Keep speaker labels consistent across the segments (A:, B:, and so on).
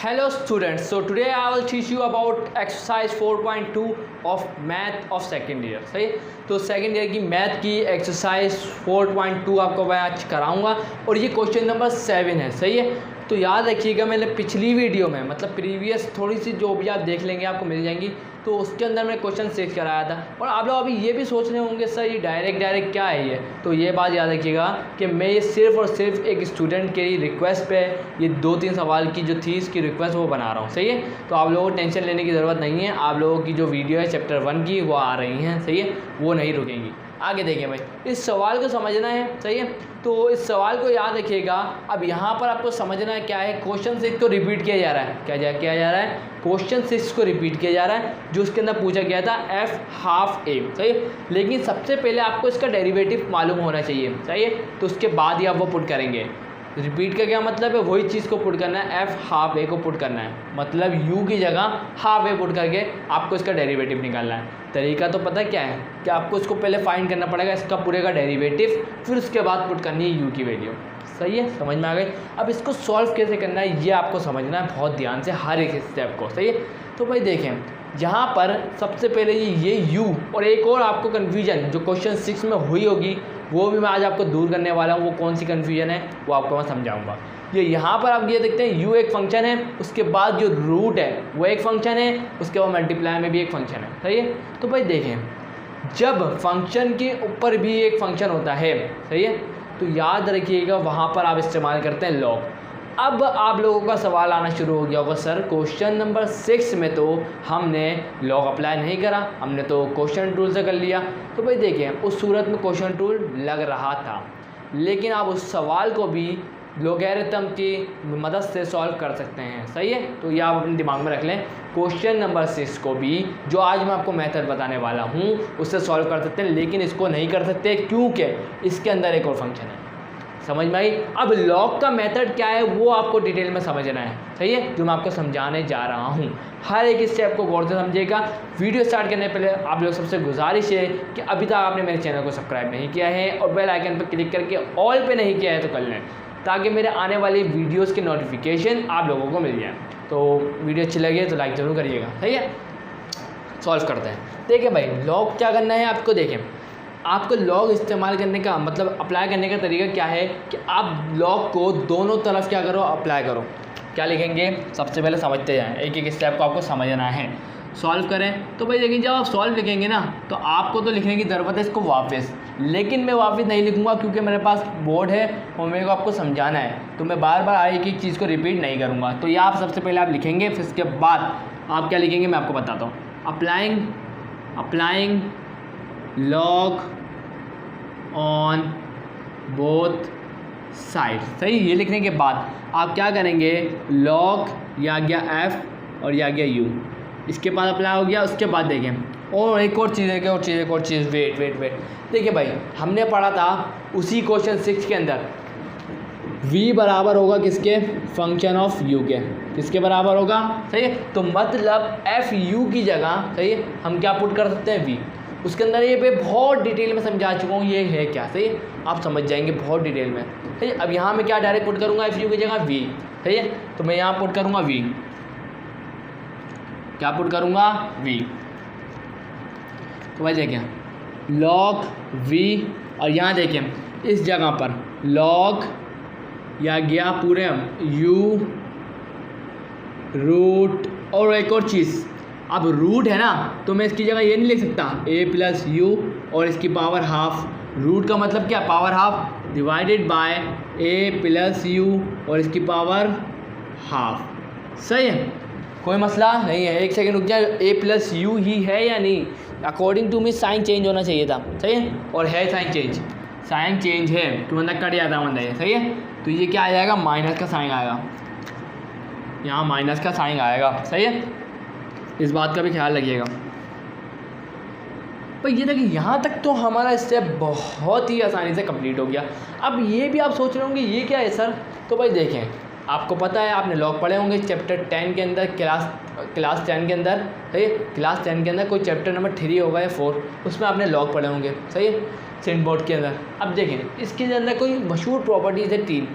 A: Hello students, so today I will teach you about exercise 4.2 of math of second year। सही, तो second year की math की exercise 4.2 आपको मैं आज कराऊंगा और ये क्वेश्चन नंबर 7 है। सही है, तो याद रखिएगा मैंने पिछली वीडियो में मतलब प्रीवियस थोड़ी सी जो भी आप देख लेंगे आपको मिल जाएंगी, तो उसके अंदर मैंने क्वेश्चन 6 कराया था। और आप लोग अभी ये भी सोच रहे होंगे सर ये डायरेक्ट क्या है ये, तो ये बात याद रखिएगा कि मैं ये सिर्फ और सिर्फ एक स्टूडेंट के रिक्वेस्ट पे ये 2-3 सवाल की जो थी इसकी रिक्वेस्ट वो बना रहा हूँ। सही है, तो आप लोगों को टेंशन लेने की ज़रूरत नहीं है। आप लोगों की जो वीडियो है चैप्टर 1 की वो आ रही हैं, सही है, वो नहीं रुकेंगी। आगे देखिए भाई, इस सवाल को समझना है। सही है, तो इस सवाल को याद रखिएगा। अब यहाँ पर आपको समझना है क्या है, क्वेश्चन 6 को रिपीट किया जा रहा है। क्या जा रहा है, क्वेश्चन 6 को रिपीट किया जा रहा है जो उसके अंदर पूछा गया था f हाफ a। सही है, लेकिन सबसे पहले आपको इसका डेरिवेटिव मालूम होना चाहिए। सही है, तो उसके बाद ही आप वो पुट करेंगे। रिपीट का क्या मतलब है, वही चीज़ को पुट करना है, f हाफ a को पुट करना है, मतलब u की जगह हाफ a पुट करके आपको इसका डेरिवेटिव निकालना है। तरीका तो पता क्या है कि आपको इसको पहले फाइंड करना पड़ेगा इसका पूरे का डेरिवेटिव, फिर उसके बाद पुट करनी है u की वैल्यू। सही है, समझ में आ गई। अब इसको सॉल्व कैसे करना है ये आपको समझना है बहुत ध्यान से हर एक स्टेप को। सही है, तो भाई देखें यहाँ पर सबसे पहले ये u और एक और आपको कन्फ्यूजन जो क्वेश्चन 6 में हुई होगी वो भी मैं आज आपको दूर करने वाला हूँ। वो कौन सी कन्फ्यूजन है वो आपको मैं समझाऊंगा। ये यहाँ पर आप ये देखते हैं u एक फंक्शन है, उसके बाद जो रूट है वो एक फंक्शन है, उसके बाद मल्टीप्लाई में भी एक फंक्शन है। सही है, तो भाई देखें जब फंक्शन के ऊपर भी एक फंक्शन होता है, सही है, तो याद रखिएगा वहाँ पर आप इस्तेमाल करते हैं लॉग। अब आप लोगों का सवाल आना शुरू हो गया होगा, सर क्वेश्चन नंबर 6 में तो हमने लॉग अप्लाई नहीं करा, हमने तो क्वेश्चन टूल से कर लिया। तो भाई देखें उस सूरत में क्वेश्चन टूल लग रहा था, लेकिन आप उस सवाल को भी लोगैरिथम की मदद से सॉल्व कर सकते हैं। सही है, तो ये आप अपने दिमाग में रख लें। क्वेश्चन नंबर 6 को भी जो आज मैं आपको मेथड बताने वाला हूँ उससे सॉल्व कर सकते हैं, लेकिन इसको नहीं कर सकते क्योंकि इसके अंदर एक और फंक्शन है। समझ में आई। अब लॉग का मेथड क्या है वो आपको डिटेल में समझना है। सही है, जो मैं आपको समझाने जा रहा हूँ हर एक स्टेप को गौर से समझिएगा। वीडियो स्टार्ट करने पहले आप लोग सबसे गुजारिश है कि अभी तक आपने मेरे चैनल को सब्सक्राइब नहीं किया है और बेल आइकन पर क्लिक करके ऑल पे नहीं किया है तो कर लें, ताकि मेरे आने वाली वीडियोस के नोटिफिकेशन आप लोगों को मिल जाए। तो वीडियो अच्छी लगे तो लाइक ज़रूर करिएगा। सही है, सॉल्व करते हैं। देखिए भाई लॉग क्या करना है आपको, देखें आपको लॉग इस्तेमाल करने का मतलब अप्लाई करने का तरीका क्या है कि आप लॉग को दोनों तरफ क्या करो, अप्लाई करो। क्या लिखेंगे, सबसे पहले समझते जाएं, एक एक स्टेप को आपको समझना है। सॉल्व करें तो भाई देखिए जब आप सॉल्व लिखेंगे ना तो आपको तो लिखने की ज़रूरत है इसको वापस, लेकिन मैं वापस नहीं लिखूंगा क्योंकि मेरे पास बोर्ड है और मेरे को आपको समझाना है, तो मैं बार बार एक चीज़ को रिपीट नहीं करूँगा। तो ये आप सबसे पहले आप लिखेंगे, फिर इसके बाद आप क्या लिखेंगे मैं आपको बताता हूँ। Applying log on both side. सही, ये लिखने के बाद आप क्या करेंगे, लॉग या गया f और या गया u, इसके बाद अप्लाई हो गया। उसके बाद देखें और एक और चीज़ वेट देखिए भाई हमने पढ़ा था उसी क्वेश्चन 6 के अंदर v बराबर होगा किसके, फंक्शन ऑफ u के, किसके बराबर होगा। सही है, तो मतलब f u की जगह, सही है, हम क्या पुट कर सकते हैं v। उसके अंदर ये पे बहुत डिटेल में समझा चुका हूँ ये है क्या। सही है, आप समझ जाएंगे बहुत डिटेल में। सही है, अब यहाँ मैं क्या डायरेक्ट पुट करूँगा एफ यू की जगह v। सही है, तो मैं यहाँ पुट करूँगा v, क्या पुट करूँगा v। तो भाई देखें लॉग v और यहाँ देखें इस जगह पर लॉग या गया पूरे u रूट और एक और चीज़। अब रूट है ना तो मैं इसकी जगह ये नहीं लिख सकता a प्लस यू और इसकी पावर हाफ। रूट का मतलब क्या, power half divided by a plus you और इसकी पावर हाफ। सही है, कोई मसला नहीं है। एक सेकंड रुक जाए, a प्लस यू ही है या नहीं, according to me sign change होना चाहिए था। सही है, और है साइन चेंज है तो बंदा कट जाता है बंदा ये। सही है, तो ये क्या आ जाएगा, माइनस का साइन आएगा, यहाँ माइनस का साइन आएगा। सही है, इस बात का भी ख्याल रखिएगा। भाई ये देखिए यहाँ तक तो हमारा स्टेप बहुत ही आसानी से कंप्लीट हो गया। अब ये भी आप सोच रहे होंगे ये क्या है सर, तो भाई देखें आपको पता है आपने लॉग पढ़े होंगे चैप्टर 10 के अंदर, क्लास 10 के अंदर। सही है, क्लास 10 के अंदर कोई चैप्टर नंबर 3 होगा या 4, उसमें आपने लॉग पढ़े होंगे। सही है, सेंट बोर्ड के अंदर। अब देखें इसके अंदर कोई मशहूर प्रॉपर्टीज़ है 3।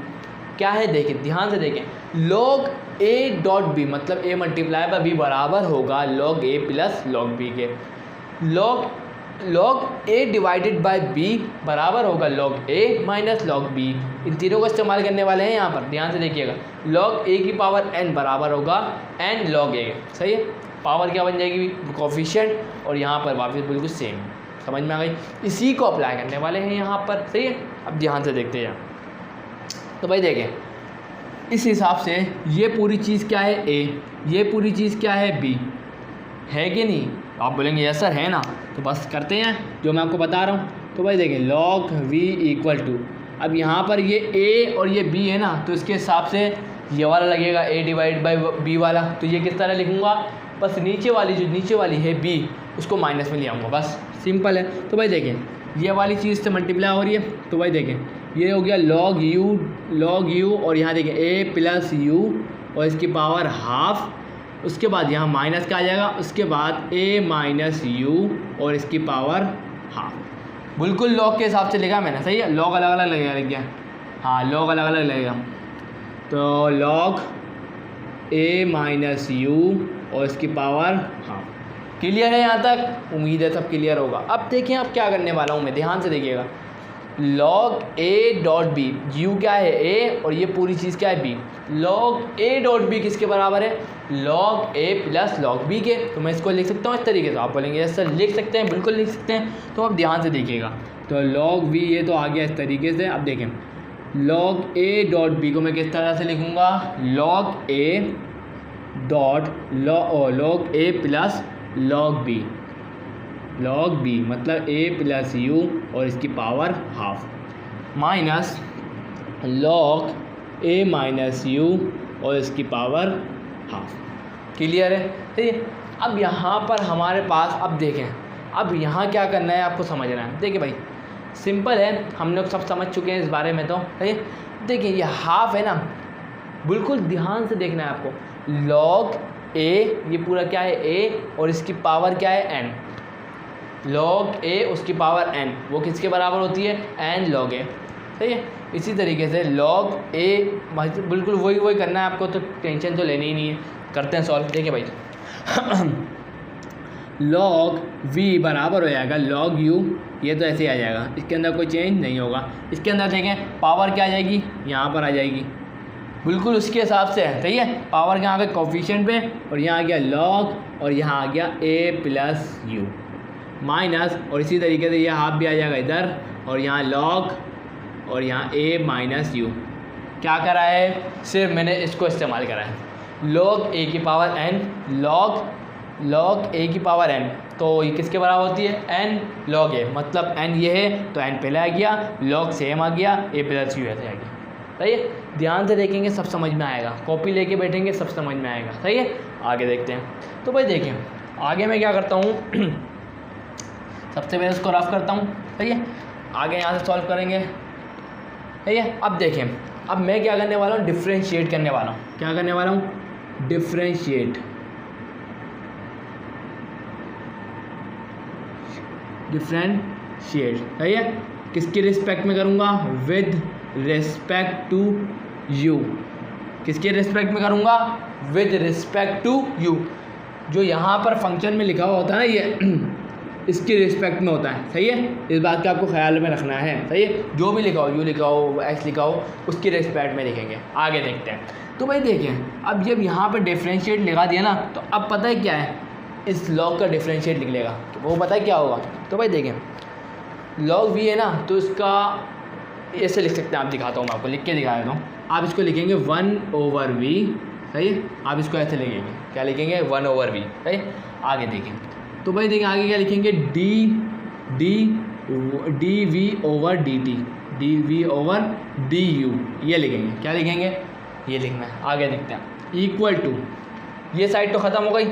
A: क्या है देखें, ध्यान से देखें, log a डॉट बी मतलब a मल्टीप्लाई बाय b बराबर होगा log a plus log b के। log a divided by b बराबर होगा log a minus log b। इन तीनों का इस्तेमाल करने वाले हैं यहाँ पर, ध्यान से देखिएगा। log a की पावर n बराबर होगा n log a, सही है। पावर क्या बन जाएगी, कोफिशिएंट, और यहाँ पर वापस बिल्कुल सेम, समझ में आ गई। इसी को अप्लाई करने वाले हैं यहाँ पर, सही है। अब ध्यान से देखते हैं, तो भाई देखें इस हिसाब से ये पूरी चीज़ क्या है a, ये पूरी चीज़ क्या है b, है कि नहीं। आप बोलेंगे यस सर है ना, तो बस करते हैं जो मैं आपको बता रहा हूँ। तो भाई देखें log v इक्वल टू, अब यहाँ पर ये a और ये b है ना, तो इसके हिसाब से ये वाला लगेगा a डिवाइड बाई b वाला। तो ये किस तरह लिखूँगा, बस नीचे वाली जो नीचे वाली है b उसको माइनस में ले आऊँगा, बस सिंपल है। तो भाई देखें ये वाली चीज़ से मल्टीप्लाई हो रही है, तो भाई देखें ये हो गया log u और यहाँ देखें a प्लस u और इसकी पावर हाफ, उसके बाद यहाँ माइनस का आ जाएगा, उसके बाद a माइनस u और इसकी पावर हाफ। बिल्कुल लॉग के हिसाब से लिखा मैंने, सही है। लॉग अलग अलग लगेगा, लिख गया, हाँ लॉग अलग अलग लगेगा। तो log a माइनस u और इसकी पावर हाफ। क्लियर है यहाँ तक, उम्मीद है सब क्लियर होगा। अब देखिए अब क्या करने वाला हूँ मैं, ध्यान से देखिएगा। log a dot b, u क्या है a और ये पूरी चीज़ क्या है b, log a dot b किसके बराबर है, log a plus log b के। तो मैं इसको लिख सकता हूँ इस तरीके से। आप बोलेंगे यस सर लिख सकते हैं, बिल्कुल लिख सकते हैं। तो अब ध्यान से देखिएगा, तो log v ये तो आ गया इस तरीके से। अब देखें log a डॉट b को मैं किस तरह से लिखूँगा, log a dot log a plus log b, log b मतलब a प्लस u और इसकी power half, minus log a minus u और इसकी पावर हाफ। क्लियर है, ठीक है। अब यहाँ पर हमारे पास, अब देखें अब यहाँ क्या करना है आपको समझना है। देखिए भाई सिंपल है, हम लोग सब समझ चुके हैं इस बारे में, तो ठीक है। देखिए ये हाफ है ना, बिल्कुल ध्यान से देखना है आपको। log a ये पूरा क्या है a और इसकी पावर क्या है n, log a उसकी पावर n वो किसके बराबर होती है, n log a, सही है। इसी तरीके से log a बिल्कुल वही करना है आपको, तो टेंशन तो लेनी ही नहीं है। करते हैं सॉल्व। देखिए भाई log v बराबर हो जाएगा log u, ये तो ऐसे ही आ जाएगा, इसके अंदर कोई चेंज नहीं होगा। इसके अंदर देखें पावर क्या आ जाएगी, यहाँ पर आ जाएगी, बिल्कुल उसके हिसाब से है, सही है। पावर यहाँ आ गया कोफिशिएंट पे, और यहाँ आ गया log और यहाँ आ गया a प्लस u माइनस, और इसी तरीके से ये हाफ भी आ जाएगा इधर, और यहाँ log और यहाँ a माइनस u। क्या करा है, सिर्फ मैंने इसको इस्तेमाल करा है, log a की पावर n, log a की पावर n, तो ये किसके बराबर होती है, n log a, मतलब n ये है तो n पहले आ गया, log सेम आ गया, a प्लस u ऐसे आ गया, सही है। ध्यान से देखेंगे सब समझ में आएगा, कॉपी लेके बैठेंगे सब समझ में आएगा, सही है। आगे देखते हैं। तो भाई देखें आगे मैं क्या करता हूँ सबसे पहले इसको रफ करता हूँ, सही है। आगे यहाँ से सॉल्व करेंगे, सही है। अब देखें अब मैं क्या करने वाला हूँ, डिफ्रेंशिएट करने वाला हूँ। क्या करने वाला हूँ, डिफ्रेंशिएट, सही है। किसके रिस्पेक्ट में करूँगा, विद रिस्पेक्ट टू यू, किसके रिस्पेक्ट में करूँगा, विद रिस्पेक्ट टू यू। जो यहाँ पर फंक्शन में लिखा हुआ होता है ना ये इसके रिस्पेक्ट में होता है, सही है। इस बात का आपको ख्याल में रखना है, सही है। जो भी लिखा हो, यू लिखा हो, एक्स लिखा हो, उसकी रिस्पेक्ट में लिखेंगे। आगे देखते हैं। तो भाई देखें अब जब यहाँ पर डिफ्रेंशिएट लगा दिया ना, तो अब पता है क्या है, इस log का डिफ्रेंशिएट लिख लेगा, वो पता है क्या होगा। तो भाई देखें log v है ना, तो इसका ऐसे लिख सकते हैं, आप दिखाता हूँ मैं आपको, लिख के दिखा देता हूँ। आप इसको लिखेंगे 1/v, सही है। आप इसको ऐसे लिखेंगे, क्या लिखेंगे, 1/v, सही। आगे देखें, तो भाई देखें आगे क्या लिखेंगे, dv/dt, ये लिखेंगे, क्या लिखेंगे, ये लिखना है। आगे देखते हैं, इक्वल टू, ये साइड तो ख़त्म हो गई,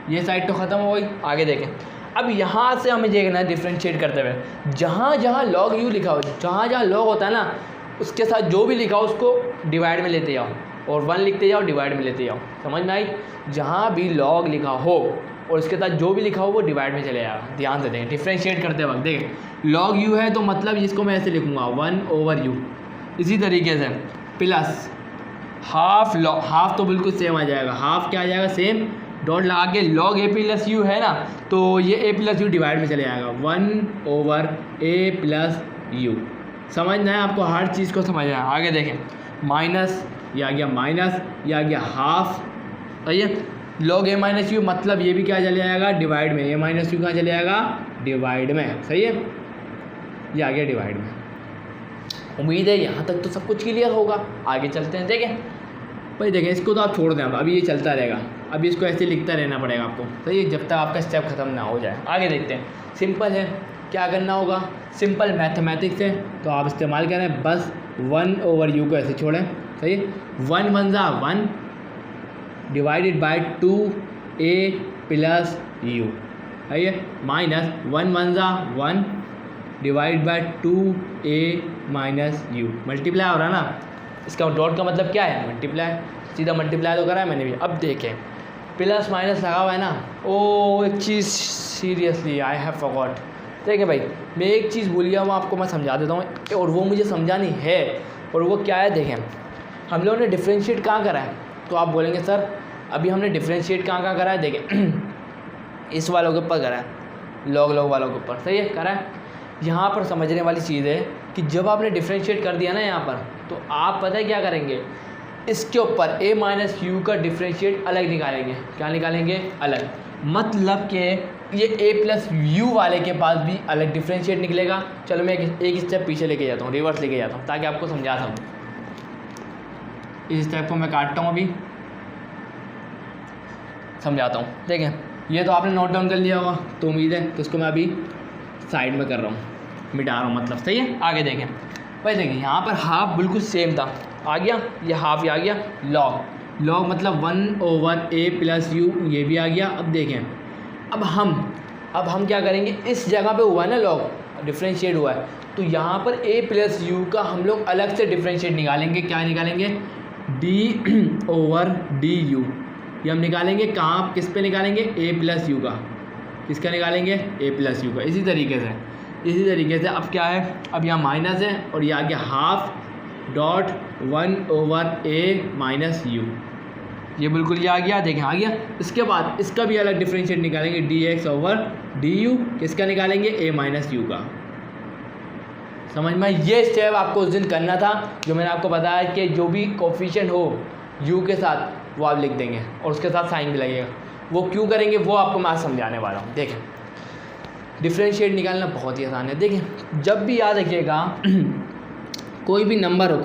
A: ये साइड तो ख़त्म हो गई। आगे देखें, अब यहाँ से हमें देखना है डिफ्रेंशिएट करते हुए, जहाँ जहाँ log u लिखा हो, जहाँ जहाँ log होता है ना, उसके साथ जो भी लिखा हो उसको डिवाइड में लेते जाओ, और 1 लिखते जाओ, डिवाइड में लेते जाओ, समझ में आई। जहाँ भी log लिखा हो और उसके साथ जो भी लिखा हो वो डिवाइड में चले जाएगा। ध्यान से देखें डिफ्रेंशिएट करते वक्त, देखें log u है तो मतलब इसको मैं ऐसे लिखूँगा 1/u। इसी तरीके से प्लस हाफ लॉग, हाफ तो बिल्कुल सेम आ जाएगा, हाफ क्या आ जाएगा सेम, डॉट लगा के लॉग ए प्लस यू है ना, तो ये ए प्लस यू डिवाइड में चले जाएगा 1/a+u। समझना है आपको, हर चीज़ को समझना है। आगे देखें, माइनस, ये आ गया माइनस, ये आ गया हाफ, सही है। लॉग ए माइनस यू मतलब ये भी क्या चले जाएगा डिवाइड में, ए माइनस यू कहाँ चले जाएगा डिवाइड में, सही है, ये आ गया डिवाइड में। उम्मीद है यहाँ तक तो सब कुछ क्लियर होगा। आगे चलते हैं, देखें भाई, देखें इसको तो आप छोड़ दें, अभी ये चलता रहेगा, अभी इसको ऐसे लिखता रहना पड़ेगा आपको, सही है, जब तक आपका स्टेप ख़त्म ना हो जाए। आगे देखते हैं, सिंपल है, क्या करना होगा, सिंपल मैथमेटिक्स है तो आप इस्तेमाल करें, बस 1/u को ऐसे छोड़ें, सही है। 1 1 जा 1 डिवाइडेड बाय 2a + u, सही है, माइनस 1 1 जा 1 divide by 2a - u, multiply हो रहा है ना, इसका डॉट का मतलब क्या है मल्टीप्लाई, सीधा मल्टीप्लाई तो करा है मैंने भी। अब देखें प्लस माइनस लगा हुआ है ना, ओ एक चीज़ सीरियसली आई हैव फॉरगॉट, देखें भाई मैं एक चीज़ भूल गया हूँ, आपको मैं समझा देता हूँ और वो मुझे समझानी है, और वो क्या है, देखें हम लोगों ने डिफ्रेंशिएट कहाँ करा है, तो आप बोलेंगे सर अभी हमने डिफ्रेंशिएट कहाँ करा है, देखें इस वालों के ऊपर करा है, लॉग वालों के ऊपर, सही है करा है। यहाँ पर समझने वाली चीज़ है कि जब आपने डिफ्रेंशिएट कर दिया ना यहाँ पर, तो आप पता है क्या करेंगे, इसके ऊपर a - u का डिफ्रेंशिएट अलग निकालेंगे, क्या निकालेंगे अलग, मतलब कि ये a + u वाले के पास भी अलग डिफ्रेंशिएट निकलेगा। चलो मैं एक स्टेप पीछे लेके जाता हूँ, रिवर्स लेके जाता हूँ ताकि आपको समझा सकूँ। इस स्टेप को मैं काटता हूँ, अभी समझाता हूँ। देखें ये तो आपने नोट डाउन कर लिया होगा, तो उम्मीद है, तो इसको मैं अभी साइड में कर रहा हूँ, मिटा रहा हूँ मतलब, सही है। आगे देखें भाई, देखें यहाँ पर हाफ बिल्कुल सेम था, आ गया ये हाफ, ये आ गया लॉग मतलब 1/a + u, ये भी आ गया। अब देखें अब हम क्या करेंगे, इस जगह पे हुआ है ना लॉग डिफ्रेंशिएट हुआ है, तो यहाँ पर a + u का हम लोग अलग से डिफ्रेंशिएट निकालेंगे, क्या निकालेंगे d/du, ये हम निकालेंगे कहाँ, किस पे निकालेंगे, a + u का, किसका निकालेंगे a + u का। इसी तरीके से अब क्या है, अब यहाँ माइनस है और ये आ गया हाफ डॉट 1/a - u, ये बिल्कुल ये आ गया, देखें आ गया। इसके बाद इसका भी अलग डिफरेंशिएट निकालेंगे, dx/du, किसका निकालेंगे a - u का। समझ में, ये स्टेप आपको उस दिन करना था जो मैंने आपको बताया कि जो भी कोफिशिएंट हो u के साथ वो आप लिख देंगे और उसके साथ साइन भी लगेगा। वो क्यों करेंगे वो आपको मैं आज समझाने वाला हूँ। देखें डिफरेंशिएट निकालना बहुत ही आसान है। देखें जब भी याद रखिएगा कोई भी नंबर हो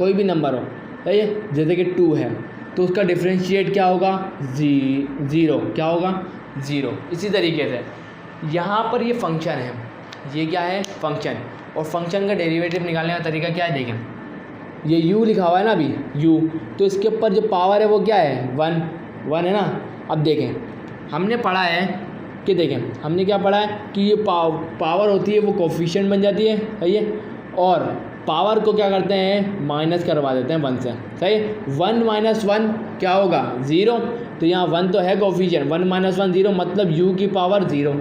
A: सही है, जैसे कि 2 है तो उसका डिफरेंशिएट क्या होगा, 0, क्या होगा 0। इसी तरीके से यहाँ पर ये फंक्शन है, ये क्या है फंक्शन, और फंक्शन का डेरिवेटिव निकालने का तरीका क्या है, देखें ये u लिखा हुआ है ना अभी u, तो इसके ऊपर जो पावर है वो क्या है 1 है ना। अब देखें हमने पढ़ा है कि हमने क्या पढ़ा है कि ये पावर होती है वो कोफिशिएंट बन जाती है, सही है, और पावर को क्या करते हैं माइनस करवा देते हैं 1 से, सही। 1 - 1 क्या होगा 0, तो यहाँ 1 तो है कोफिशिएंट, 1 - 1 0 मतलब u की पावर 0,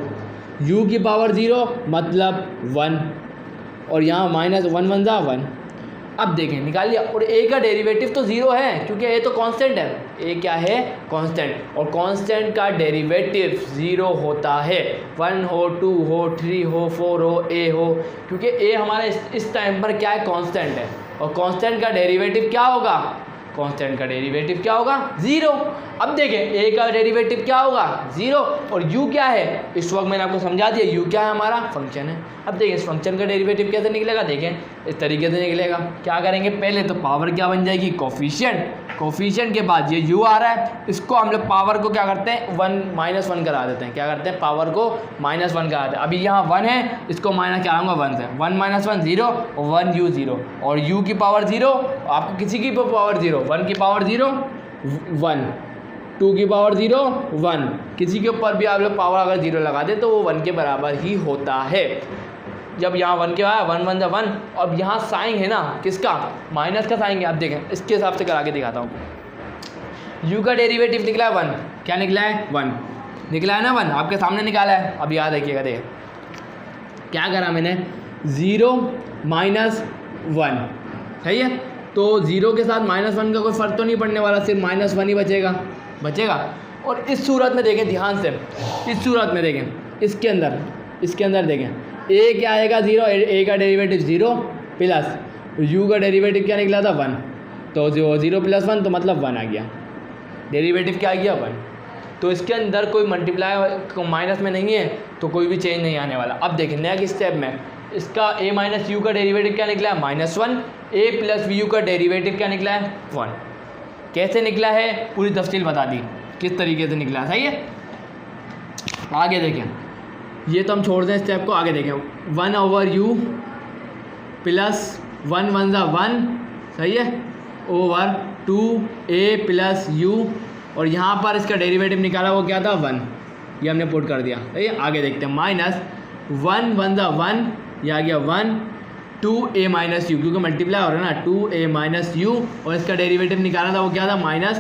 A: u की पावर 0 मतलब 1, और यहाँ -1 1 जा 1। अब देखें निकाल लिया, और a का डेरिवेटिव तो 0 है क्योंकि a तो कांस्टेंट है, a क्या है कांस्टेंट, और कांस्टेंट का डेरिवेटिव 0 होता है, 1 हो 2 हो 3 हो 4 हो a हो, क्योंकि a हमारा इस टाइम पर क्या है कांस्टेंट है, और कांस्टेंट का डेरिवेटिव क्या होगा, कांस्टेंट का डेरिवेटिव क्या होगा 0। अब देखें a का डेरिवेटिव क्या होगा 0, और u क्या है, इस वक्त मैंने आपको समझा दिया u क्या है हमारा फंक्शन है। अब देखें इस फंक्शन का डेरिवेटिव कैसे निकलेगा, देखें इस तरीके से निकलेगा। क्या करेंगे पहले तो पावर क्या बन जाएगी कोफिशिएंट के बाद ये u आ रहा है, इसको हम लोग पावर को क्या करते हैं 1 - 1 करा देते हैं, क्या करते हैं पावर को -1 करा देते हैं। अभी यहाँ 1 है, इसको माइनस कराऊंगा 1 से, 1 - 1 0 और 1 u 0, और u की पावर 0, आपको किसी की पावर 0, 1 की पावर 0 1, 2 की पावर 0 1, किसी के ऊपर भी आप लोग पावर अगर 0 लगा दें तो वो 1 के बराबर ही होता है। जब यहाँ 1 के आया 1 1 जा 1, अब यहाँ साइन है ना किसका माइनस का साइन है। आप देखें इसके हिसाब से करा के दिखाता हूँ। u का डेरिवेटिव निकला है 1, क्या निकला है 1 निकला है ना, 1 आपके सामने निकाला है। अब याद रखिएगा, देख क्या करा मैंने 0 - 1, सही है, तो 0 के साथ -1 का कोई फ़र्क तो नहीं पड़ने वाला, सिर्फ -1 ही बचेगा। और इस सूरत में देखें ध्यान से, इस सूरत में देखें, इसके अंदर देखें a क्या आएगा 0, a का डेरिवेटिव 0 प्लस u का डेरिवेटिव क्या निकला था 1, तो 0 + 1 तो मतलब 1 आ गया, डेरिवेटिव क्या आ गया 1। तो इसके अंदर कोई मल्टीप्लाई माइनस में नहीं है तो कोई भी चेंज नहीं आने वाला। अब देखें नेक्स्ट स्टेप में इसका a - u का डेरिवेटिव क्या निकला है -1, a + u का डेरिवेटिव क्या निकला है 1। कैसे निकला है पूरी तफसील बता दी किस तरीके से निकला है, सही है। आगे देखें, ये तो हम छोड़ दें स्टेप को, आगे देखें 1/u प्लस 1 × 1 = 1, सही है, ओवर 2a + u, और यहाँ पर इसका डेरिवेटिव निकाला वो क्या था 1, ये हमने पुट कर दिया, सही है। आगे देखते हैं -1 × 1 = 1, ये आ गया 1, 2a - u, क्योंकि मल्टीप्लाई हो रहा है ना, 2a - u, और इसका डेरिवेटिव निकाला था वो क्या था -1,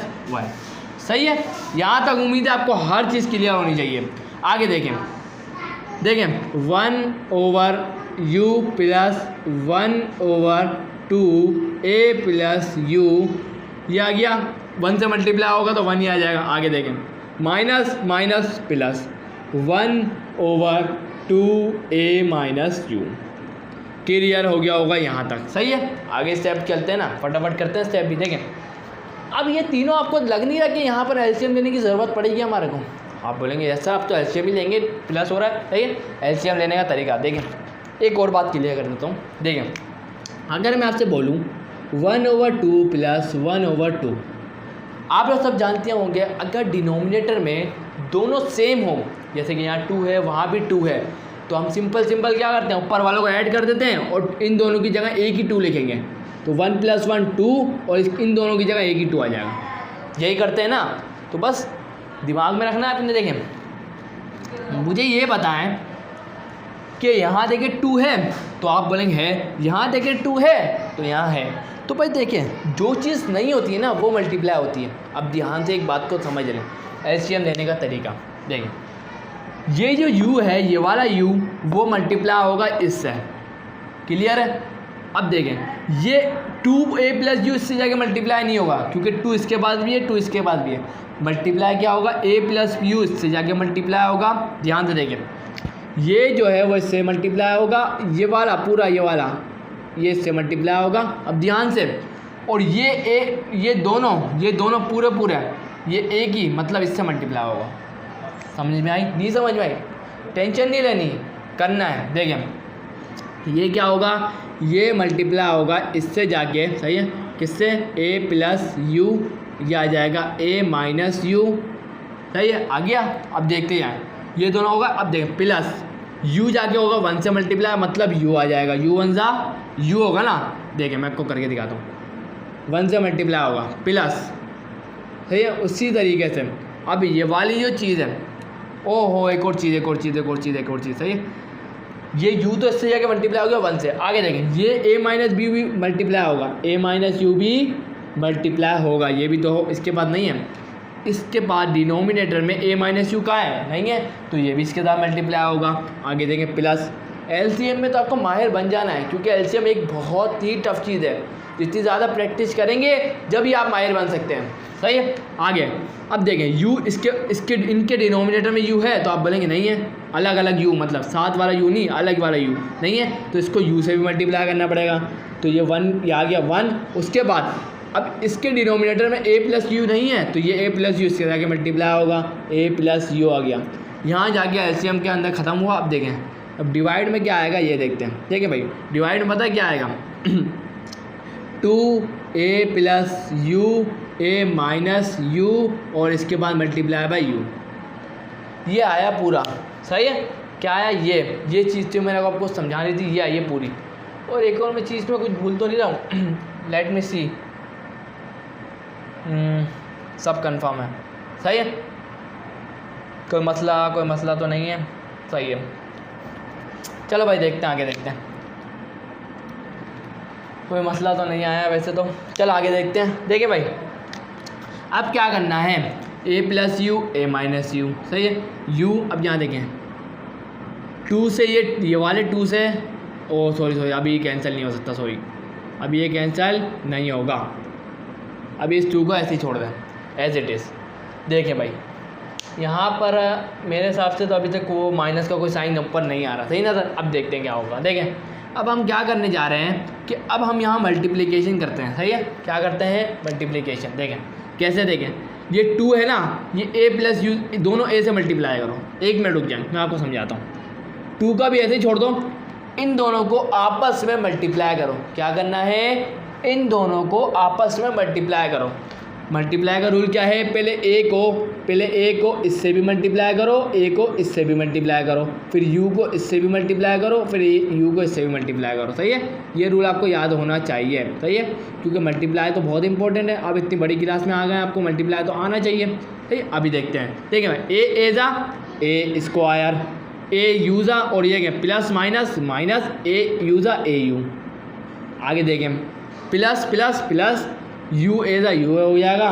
A: सही है। यहाँ तक उम्मीद है आपको हर चीज़ क्लियर होनी चाहिए। आगे देखें 1/u प्लस 1/2a + u, ये आ गया, 1 से मल्टीप्लाई होगा तो 1 ही आ जाएगा। आगे देखें minus plus 1/2a - u, clear हो गया होगा यहाँ तक, सही है। आगे स्टेप चलते हैं ना, फटाफट करते हैं स्टेप भी। देखें अब ये तीनों आपको लग नहीं रहा कि यहाँ पर एलसीएम लेने की ज़रूरत पड़ेगी हमारे को। आप बोलेंगे ऐसा आप तो एलसीएम ही लेंगे, प्लस हो रहा है, सही है। एलसीएम लेने का तरीका देखें, एक और बात क्लियर कर देता हूँ। देखें अगर मैं आपसे बोलूँ 1/2 प्लस 1/2, आप लोग सब जानते होंगे अगर डिनोमिनेटर में दोनों सेम हो, जैसे कि यहाँ 2 है वहाँ भी 2 है, तो हम सिंपल क्या करते हैं, ऊपर वालों को ऐड कर देते हैं और इन दोनों की जगह एक ही 2 लिखेंगे, तो 1 + 1 2, और इन दोनों की जगह एक ही 2 आ जाएगा। यही करते हैं ना, तो बस दिमाग में रखना है आपने। देखें मुझे ये बताएं कि यहाँ देखें 2 है तो आप बोलेंगे है, यहाँ देखें 2 है तो यहाँ है। तो भाई देखें जो चीज़ नहीं होती है ना वो मल्टीप्लाई होती है। अब ध्यान से एक बात को समझ लें, एलसीएम लेने का तरीका देखें, ये जो u है, ये वाला u वो मल्टीप्लाई होगा इससे, क्लियर है। अब देखें ये 2a + u इससे जाके मल्टीप्लाई नहीं होगा, क्योंकि 2 इसके बाद भी है 2 इसके बाद भी है। मल्टीप्लाई क्या होगा, a + u इससे जाके मल्टीप्लाई होगा। ध्यान से देखें ये जो है वो इससे मल्टीप्लाई होगा, ये वाला पूरा ये इससे मल्टीप्लाई होगा। अब ध्यान से, और ये दोनों पूरे ये एक ही, मतलब इससे मल्टीप्लाई होगा। समझ में आई, नहीं समझ में आई, टेंशन नहीं लेनी, करना है। देखें ये क्या होगा, ये मल्टीप्लाई होगा इससे जाके, सही है, किससे, a + u, ये आ जाएगा a - u, सही है, आ गया। अब देखते हैं ये दोनों होगा। अब देखें प्लस u जाके होगा 1 से मल्टीप्लाई, मतलब u आ जाएगा, u1 = u होगा ना। देखें मैं आपको करके दिखाता हूँ, 1 से मल्टीप्लाई होगा प्लस, सही है। उसी तरीके से अब ये वाली जो चीज़ है, ओहो एक और चीज़, सही है। ये u तो इससे जाके मल्टीप्लाई हो गया 1 से। आगे देखें ये a - b भी मल्टीप्लाई होगा, a - u भी मल्टीप्लाई होगा, ये भी तो हो, इसके बाद नहीं है। इसके बाद डिनोमिनेटर में a - u का है, नहीं है, तो ये भी इसके साथ मल्टीप्लाई होगा। आगे देखें प्लस, एलसीएम में तो आपको माहिर बन जाना है, क्योंकि एलसीएम एक बहुत ही टफ चीज़ है। जितनी ज़्यादा प्रैक्टिस करेंगे जब ही आप माहिर बन सकते हैं, सही है। आगे अब देखें u इनके डिनोमिनेटर में u है, तो आप बोलेंगे नहीं है, अलग अलग u, मतलब साथ वाला u नहीं, अलग वाला u नहीं है, तो इसको u से भी मल्टीप्लाई करना पड़ेगा। तो ये 1, ये आ गया 1। उसके बाद अब इसके डिनोमिनेटर में a + u नहीं है, तो ये a + u इसके जाके मल्टीप्लाई होगा, a + u आ गया। यहाँ जाके एलसीएम के अंदर ख़त्म हुआ। अब देखें अब डिवाइड में क्या आएगा ये देखते हैं। देखिए भाई डिवाइड में पता क्या आएगा 2a + u, a - u, और इसके बाद मल्टीप्लाई बाई u, ये आया पूरा, सही है। क्या आया, ये चीज़ तो मैंने आपको समझा रही थी, ये आई है पूरी। और एक और मैं चीज़ में कुछ भूल तो नहीं रहा हूँ, लेट मी सी, सब कंफर्म है, सही है, कोई मसला तो नहीं है, सही है। चलो भाई देखते हैं, आगे देखते हैं, कोई मसला तो नहीं आया वैसे तो। चलो आगे देखते हैं। देखिए भाई अब क्या करना है, a + u, a - u, सही है। u अब यहाँ देखें 2 से ये वाले 2 से, ओ सॉरी अभी कैंसिल नहीं हो सकता, सॉरी अब ये कैंसिल नहीं होगा। अभी इस 2 को ऐसे ही छोड़ दें एज इट इज़। देखें भाई यहाँ पर मेरे हिसाब से तो अभी तक वो माइनस का कोई साइन ऊपर नहीं आ रहा, सही ना सर। अब देखते हैं क्या होगा। देखें अब हम क्या करने जा रहे हैं कि अब हम यहाँ मल्टीप्लिकेशन करते हैं, सही है। क्या करते हैं? मल्टीप्लिकेशन। देखें कैसे, देखें ये 2 है ना, ये a प्लस यू दोनों a से मल्टीप्लाई करो। 1 मिनट रुक जाए, मैं आपको समझाता हूँ। 2 का भी ऐसे ही छोड़ दो, इन दोनों को आपस में मल्टीप्लाई करो। क्या करना है? इन दोनों को आपस में मल्टीप्लाई करो। मल्टीप्लाई का रूल क्या है? पहले a को इससे भी मल्टीप्लाई करो, a को इससे भी मल्टीप्लाई करो, फिर u को इससे भी मल्टीप्लाई करो, फिर u को इससे भी मल्टीप्लाई करो, सही है। ये रूल आपको याद होना चाहिए, सही है, क्योंकि मल्टीप्लाई तो बहुत इंपॉर्टेंट है। आप इतनी बड़ी क्लास में आ गए, आपको मल्टीप्लाई तो आना चाहिए, सही है। अभी देखते हैं, देखिए भाई a ज़ा a स्क्वायर, a u ज़ा, और ये क्या plus minus minus a u ज़ा a u। आगे देखें प्लस प्लस प्लस u ए ज़ा u हो जाएगा,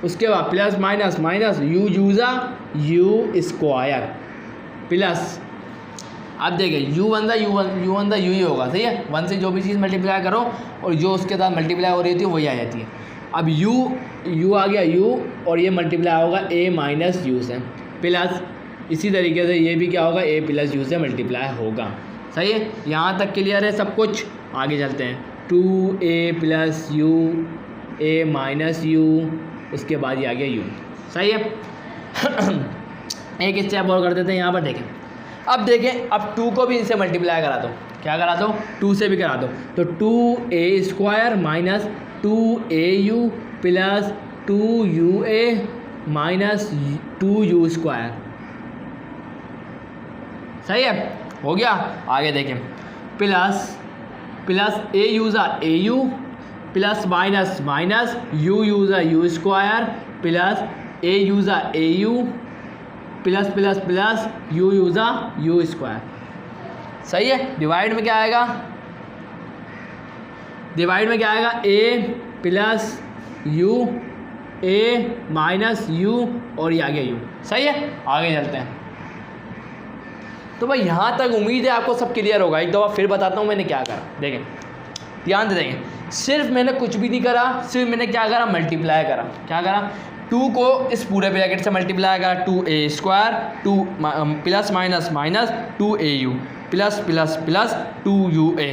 A: उसके बाद plus minus minus u u ज़ा u स्क्वायर प्लस। अब देखें u1 ज़ा u1 ज़ा u ही होगा, सही है। 1 से जो भी चीज़ मल्टीप्लाई करो और जो उसके साथ मल्टीप्लाई हो रही थी वही आ जाती है। अब u आ गया u, और ये मल्टीप्लाई होगा a माइनस u से, प्लस इसी तरीके से ये भी क्या होगा a प्लस u से मल्टीप्लाई होगा, सही है। यहाँ तक क्लियर है सब कुछ। आगे चलते हैं 2a plus u a minus u, उसके बाद ये आ गया u, सही है। एक स्टेप और कर देते हैं यहाँ पर। देखें अब देखें, अब 2 को भी इनसे मल्टीप्लाई करा दो। क्या करा दो? 2 से भी करा दो। तो 2a square minus 2au plus 2ua minus 2u square, सही है, हो गया। आगे देखें प्लस प्लस au ज़ा au plus minus minus u ज़ा u स्क्वायर प्लस au ज़ा au plus plus plus u ज़ा u स्क्वायर, सही है। डिवाइड में क्या आएगा? डिवाइड में क्या आएगा? a plus u a minus u, और ये आ गया u, सही है। आगे चलते हैं। तो भाई यहाँ तक उम्मीद है आपको सब क्लियर होगा। एक दफ़ा फिर बताता हूँ मैंने क्या करा। देखें ध्यान से देखें, सिर्फ मैंने कुछ भी नहीं करा, सिर्फ मैंने क्या करा? मल्टीप्लाई करा। क्या करा? 2 को इस पूरे ब्रैकेट से मल्टीप्लाई करा, 2a square 2 plus minus minus 2au plus plus plus 2ua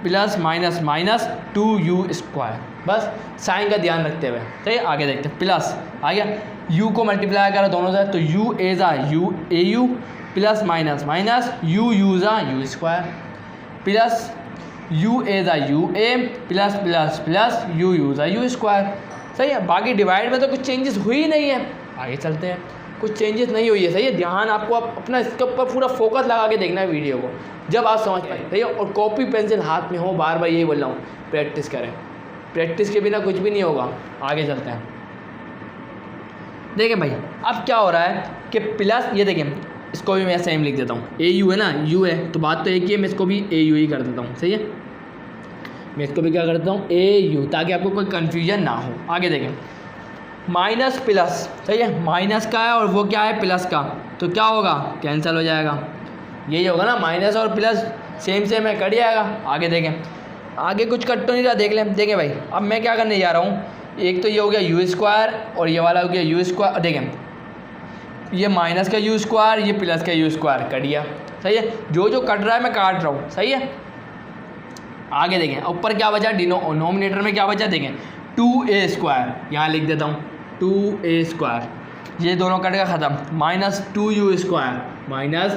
A: plus minus minus 2u square. बस साइन का ध्यान रखते हुए, सही। आगे देखते हैं, प्लस आ गया, u को मल्टीप्लाई करा दोनों से, तो u a ज़ा u au plus minus minus u ज़ा u square plus u a ज़ा u a plus plus plus u ज़ा u स्क्वायर, सही है। बाकी डिवाइड में तो कुछ चेंजेस हुई नहीं है। आगे चलते हैं, कुछ चेंजेस नहीं हुई है, सही है। ध्यान आपको अपना इसके ऊपर पूरा फोकस लगा के देखना है वीडियो को, जब आप समझ पाए, सही है। और कॉपी पेंसिल हाथ में हो, बार बार यही बोल रहा हूँ, प्रैक्टिस करें, प्रैक्टिस के बिना कुछ भी नहीं होगा। आगे चलते हैं। देखें भाई अब क्या हो रहा है कि प्लस, ये देखें इसको भी मैं सेम लिख देता हूँ, au है ना, u है तो बात तो एक ही है, मैं इसको भी au ही कर देता हूँ, सही है। मैं इसको भी क्या करता हूँ? au, ताकि आपको कोई कन्फ्यूजन ना हो। आगे देखें माइनस प्लस, सही है, माइनस का है और वो क्या है? प्लस का, तो क्या होगा? कैंसिल हो जाएगा। यही होगा ना, माइनस और प्लस सेम सेम है, कट जाएगा। आगे देखें, आगे कुछ कट तो नहीं रहा, देख लें। देखें भाई अब मैं क्या करने जा रहा हूँ, एक तो ये हो गया u स्क्वायर और ये वाला हो गया u स्क्वायर। देखें ये माइनस का u स्क्वायर, ये प्लस का u स्क्वायर कट गया, सही है। जो जो कट रहा है मैं काट रहा हूँ, सही है। आगे देखें ऊपर क्या बचा? डिनोमिनेटर में क्या बचा? देखें 2a स्क्वायर, यहाँ लिख देता हूँ 2a स्क्वायर, ये दोनों कट गया ख़त्म, minus 2u square minus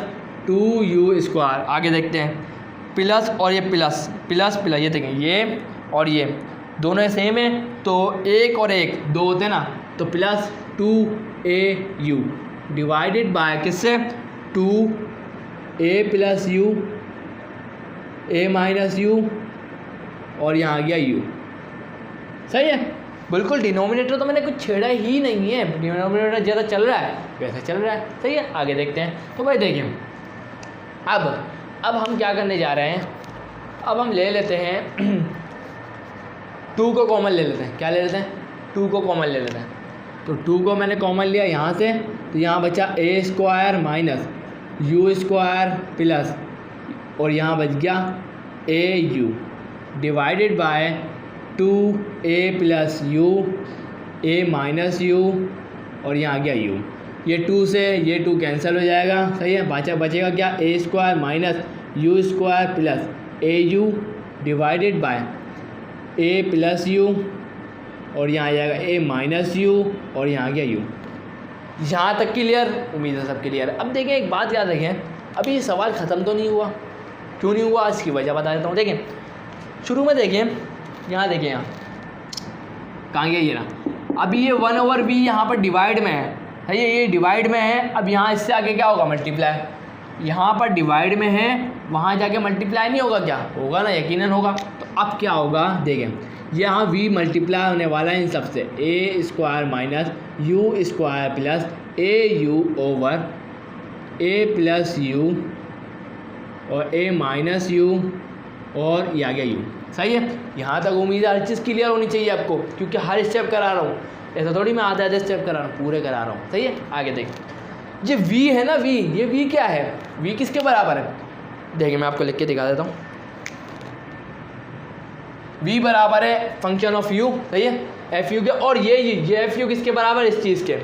A: 2u square. आगे देखते हैं प्लस और ये प्लस प्लस प्लस, ये देखें ये और ये दोनों सेम है, तो एक और एक दो होते हैं ना, तो प्लस 2au डिवाइडेड बाय किससे? 2a plus u a minus u, और यहाँ आ गया u, सही है। बिल्कुल डिनोमिनेटर तो मैंने कुछ छेड़ा ही नहीं है, डिनोमिनेटर ज़्यादा चल रहा है वैसे चल रहा है, सही है। आगे देखते हैं। तो भाई देखिए अब हम क्या करने जा रहे हैं, अब हम ले लेते हैं 2 को कॉमन ले लेते हैं। क्या ले लेते हैं? 2 को कॉमन ले लेते हैं। तो 2 को मैंने कॉमन लिया यहाँ से, तो यहाँ बचा a square minus u square plus, और यहाँ बच गया au, divided by 2a plus you a minus you और यहाँ आ गया u। ये 2 से ये 2 कैंसिल हो जाएगा, सही है। बचेगा क्या, a square minus you square plus A you divided bye a plus you और यहाँ आ जाएगा a माइनस यू और यहाँ आ गया u। यहाँ तक क्लियर, उम्मीद है सब क्लियर है। अब देखें एक बात याद रखें, अभी ये सवाल ख़त्म तो नहीं हुआ। क्यों नहीं हुआ, इसकी वजह बता देता हूँ। देखें शुरू में देखें, यहाँ देखें, यहाँ कहाँ गया ये ना, अभी ये 1/v यहाँ पर डिवाइड में है, सही है, ये डिवाइड में है। अब यहाँ इससे आगे क्या होगा, मल्टीप्लाई। यहाँ पर डिवाइड में है, वहाँ जाके मल्टीप्लाई नहीं होगा, क्या होगा ना, यकीनन होगा। तो अब क्या होगा, देखें यहाँ v मल्टीप्लाई होने वाला है इन सबसे, a square minus you square plus A you over a plus you और a माइनस यू और ये आ गया u, सही है। यहाँ तक उम्मीद है हर चीज़ क्लियर होनी चाहिए आपको, क्योंकि हर स्टेप करा रहा हूँ, ऐसा थोड़ी मैं आधा स्टेप करा रहा हूँ, पूरे करा रहा हूँ, सही है। आगे देखें ये v है ना, v, ये v क्या है, v किसके बराबर है, देखिए मैं आपको लिख के दिखा देता हूँ। v बराबर है फंक्शन ऑफ u, सही है, एफ यू के, और ये एफ यू किसके बराबर, इस चीज़ के।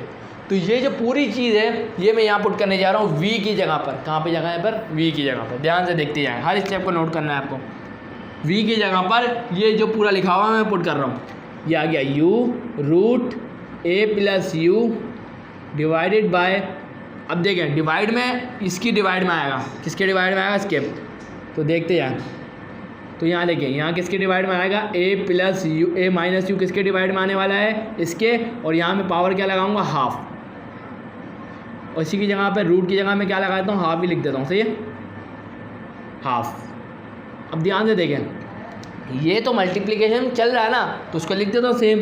A: तो ये जो पूरी चीज़ है ये मैं यहाँ पुट करने जा रहा हूँ v की जगह पर। कहाँ पे जगह है पर, v की जगह पर। ध्यान से देखते जाएँ, हर स्टेप को नोट करना है आपको। v की जगह पर ये जो पूरा लिखा हुआ है मैं पुट कर रहा हूँ। ये आ गया u root a plus u divided by, अब देखें डिवाइड में, इसकी डिवाइड में आएगा, किसके डिवाइड में आएगा, इसके। तो देखते जाएँ, तो यहाँ देखिए यहाँ किसके डिवाइड में आएगा, a plus you, a minus you किसके डिवाइड में आने वाला है, इसके। और यहाँ मैं पावर क्या लगाऊंगा, हाफ, और इसी की जगह पे रूट की जगह मैं क्या लगा देता हूँ, हाफ ही लिख देता हूँ, सही है, हाफ। अब ध्यान से देखें, ये तो मल्टीप्लिकेशन चल रहा है ना, तो उसको लिख देता हूँ same,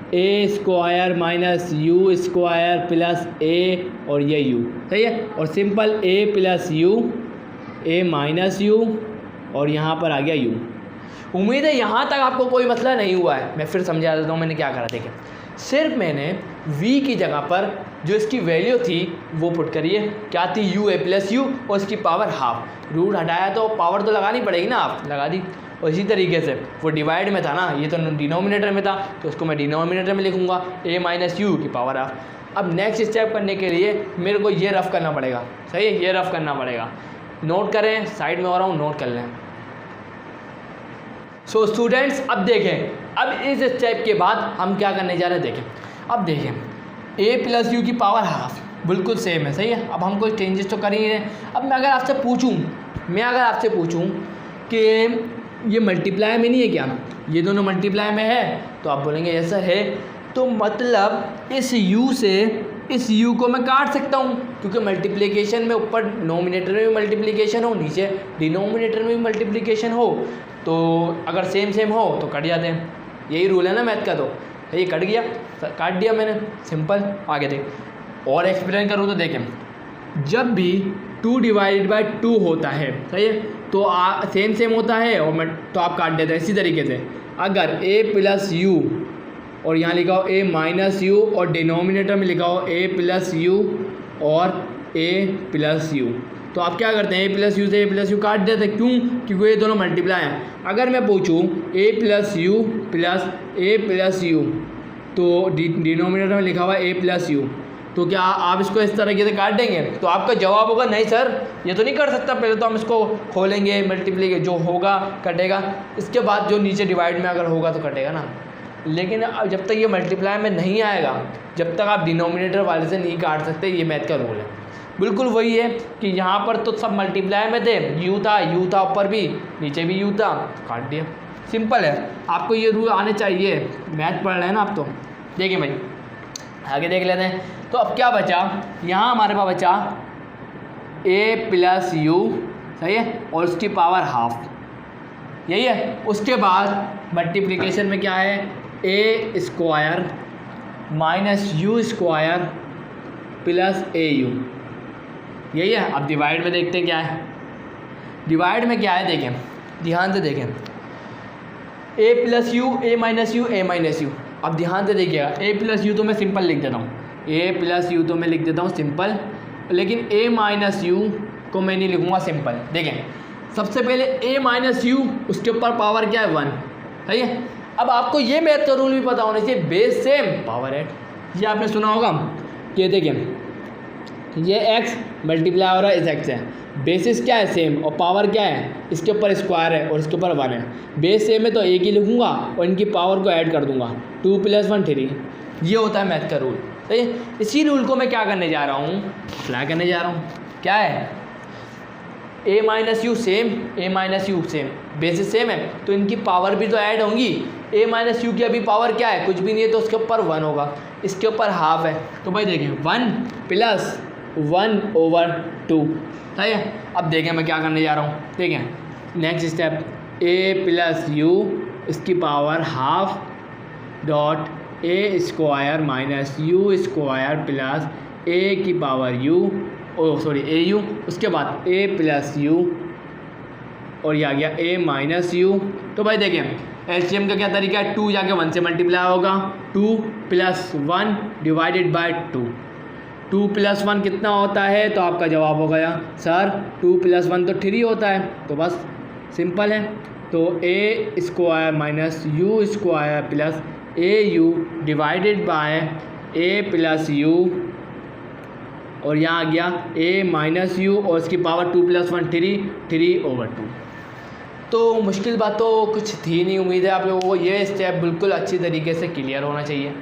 A: a square minus you square plus a और ये u, सही है। और simple a plus you, a minus you और यहाँ पर आ गया u। उम्मीद है यहाँ तक आपको कोई मसला नहीं हुआ है। मैं फिर समझा देता हूँ मैंने क्या करा। देखें सिर्फ मैंने v की जगह पर जो इसकी वैल्यू थी वो पुट करिए, क्या थी, u a प्लस यू और इसकी पावर हाफ। रूट हटाया तो पावर तो लगानी पड़ेगी ना, आप लगा दी। और इसी तरीके से वो डिवाइड में था ना, ये तो डिनोमिनेटर में था, तो उसको मैं डिनोमिनेटर में लिखूँगा a माइनस यू की पावर हाफ। अब नेक्स्ट स्टेप करने के लिए मेरे को ये रफ़ करना पड़ेगा, सही है, ये रफ़ करना पड़ेगा। नोट करें, साइड में हो रहा हूँ, नोट कर लें। सो स्टूडेंट्स अब देखें, अब इस स्टेप के बाद हम क्या करने जा रहे हैं, देखें। अब देखें a प्लस यू की पावर हाफ बिल्कुल सेम है, सही है। अब हम कोई चेंजेस तो कर ही नहीं रहे। अब मैं अगर आपसे पूछूं कि ये मल्टीप्लाई में नहीं है क्या, ये दोनों मल्टीप्लाई में है, तो आप बोलेंगे ऐसा है, तो मतलब इस u से इस u को मैं काट सकता हूँ, क्योंकि मल्टीप्लिकेशन में ऊपर नोमिनेटर में भी मल्टीप्लिकेशन हो, नीचे डिनोमिनेटर में भी मल्टीप्लिकेशन हो, तो अगर सेम हो तो कट जाते हैं। यही रूल है ना मैथ का। तो ये कट गया, काट दिया मैंने, सिंपल। आगे देख और एक्सप्लेन करूँ तो देखें, जब भी 2 डिवाइडेड बाय 2 होता है, सही है, तो सेम होता है और मैं तो आप काट देते हैं। इसी तरीके से अगर a प्लस यू और यहाँ लिखा हो a माइनस यू और डिनोमिनेटर में लिखा हो a प्लस यू और a प्लस यू, तो आप क्या करते हैं, a प्लस यू से a प्लस यू काट देते हैं। क्यों, क्योंकि ये दोनों मल्टीप्लाई हैं। अगर मैं पूछूँ a plus you plus a plus you, तो डिनोमिनेटर में लिखा हुआ है a प्लस यू, तो क्या आप इसको इस तरीके से काट देंगे? तो आपका जवाब होगा नहीं सर, ये तो नहीं कर सकता। पहले तो हम इसको खोलेंगे, मल्टीप्लाई जो होगा कटेगा, इसके बाद जो नीचे डिवाइड में अगर होगा तो कटेगा ना। लेकिन जब तक ये मल्टीप्लाई में नहीं आएगा, जब तक आप डिनोमिनेटर वाले से नहीं काट सकते। ये मैथ का रूल है। बिल्कुल वही है कि यहाँ पर तो सब मल्टीप्लाई में थे, यू था ऊपर भी, नीचे भी यू था, काट दिया। सिंपल है, आपको ये रूल आने चाहिए। मैथ पढ़ रहे हैं ना आप तो। देखिए भाई आगे देख लेते हैं। तो अब क्या बचा, यहाँ हमारे पास बचा a प्लस यू, सही है, और उसकी पावर हाफ, यही है। उसके बाद मल्टीप्लिकेशन में क्या है, a square minus you square plus A you, यही है। अब डिवाइड में देखते हैं क्या है। डिवाइड में क्या है, देखें ध्यान से देखें, a plus you, a minus you, a minus you. अब ध्यान से देखिएगा, a प्लस यू तो मैं सिंपल लिख देता हूँ, a प्लस यू तो मैं लिख देता हूँ सिंपल, लेकिन a माइनस यू को मैं नहीं लिखूँगा सिंपल। देखें सबसे पहले a माइनस यू, उसके ऊपर पावर क्या है 1, सही है। अब आपको ये मैथ का रूल भी पता होना चाहिए, बेस सेम पावर ऐड। ये आपने सुना होगा, ये देखिए ये x मल्टीप्लाई हो रहा है इस x है, बेसिस क्या है सेम और पावर क्या है, इसके ऊपर स्क्वायर है और इसके ऊपर 1 है। बेस सेम है तो एक ही लिखूंगा और इनकी पावर को ऐड कर दूंगा, 2 + 1 3। ये होता है मैथ का रूल, सही है। इसी रूल को मैं क्या करने जा रहा हूँ, अप्लाई करने जा रहा हूँ। क्या है, a minus you same, a minus you same, basis same है तो इनकी पावर भी तो ऐड होंगी। a माइनस यू की अभी पावर क्या है, कुछ भी नहीं है तो उसके ऊपर 1 होगा, इसके ऊपर हाफ है तो भाई देखें 1 + 1/2, सही है। अब देखें मैं क्या करने जा रहा हूँ, देखें नेक्स्ट स्टेप, a + यू इसकी power half dot a² minus u plus a की पावर u, ए यू, उसके बाद a + यू और ये आ गया a माइनस यू। तो भाई देखें एलसीएम का क्या तरीका है, 2 जाके 1 से मल्टीप्लाई होगा, 2 + 1 डिवाइडेड बाय 2, 2 + 1 कितना होता है, तो आपका जवाब हो गया सर 2 + 1 तो 3 होता है, तो बस सिंपल है। तो a² minus u² plus au divided by a + you और यहाँ आ गया a माइनस यू और इसकी पावर 2 + 1 3/2। तो मुश्किल बात तो कुछ थी नहीं। उम्मीद है आप लोगों को ये स्टेप बिल्कुल अच्छी तरीके से क्लियर होना चाहिए।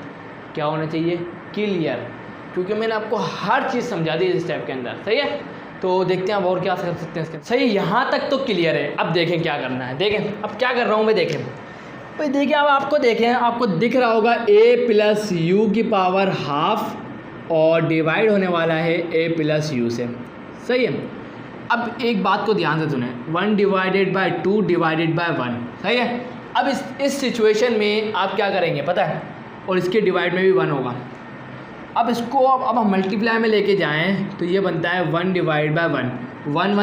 A: क्या होना चाहिए, क्लियर, क्योंकि मैंने आपको हर चीज़ समझा दी इस स्टेप के अंदर, सही है। तो देखते हैं अब और क्या कर सकते हैं इसके, सही। यहाँ तक तो क्लियर है, अब देखें क्या करना है। देखें अब क्या कर रहा हूँ मैं, देखें भाई, देखिए अब आपको देखें, आपको दिख रहा होगा a + यू की पावर हाफ और डिवाइड होने वाला है a + यू से, सही है। अब एक बात को ध्यान से सुने, 1 डिवाइडेड बाय 2 डिवाइडेड बाय 1, सही है। अब इस सिचुएशन में आप क्या करेंगे पता है, और इसके डिवाइड में भी 1 होगा। अब इसको अब हम मल्टीप्लाई में लेके जाएं तो ये बनता है 1 डिवाइड बाय 1, 1 ×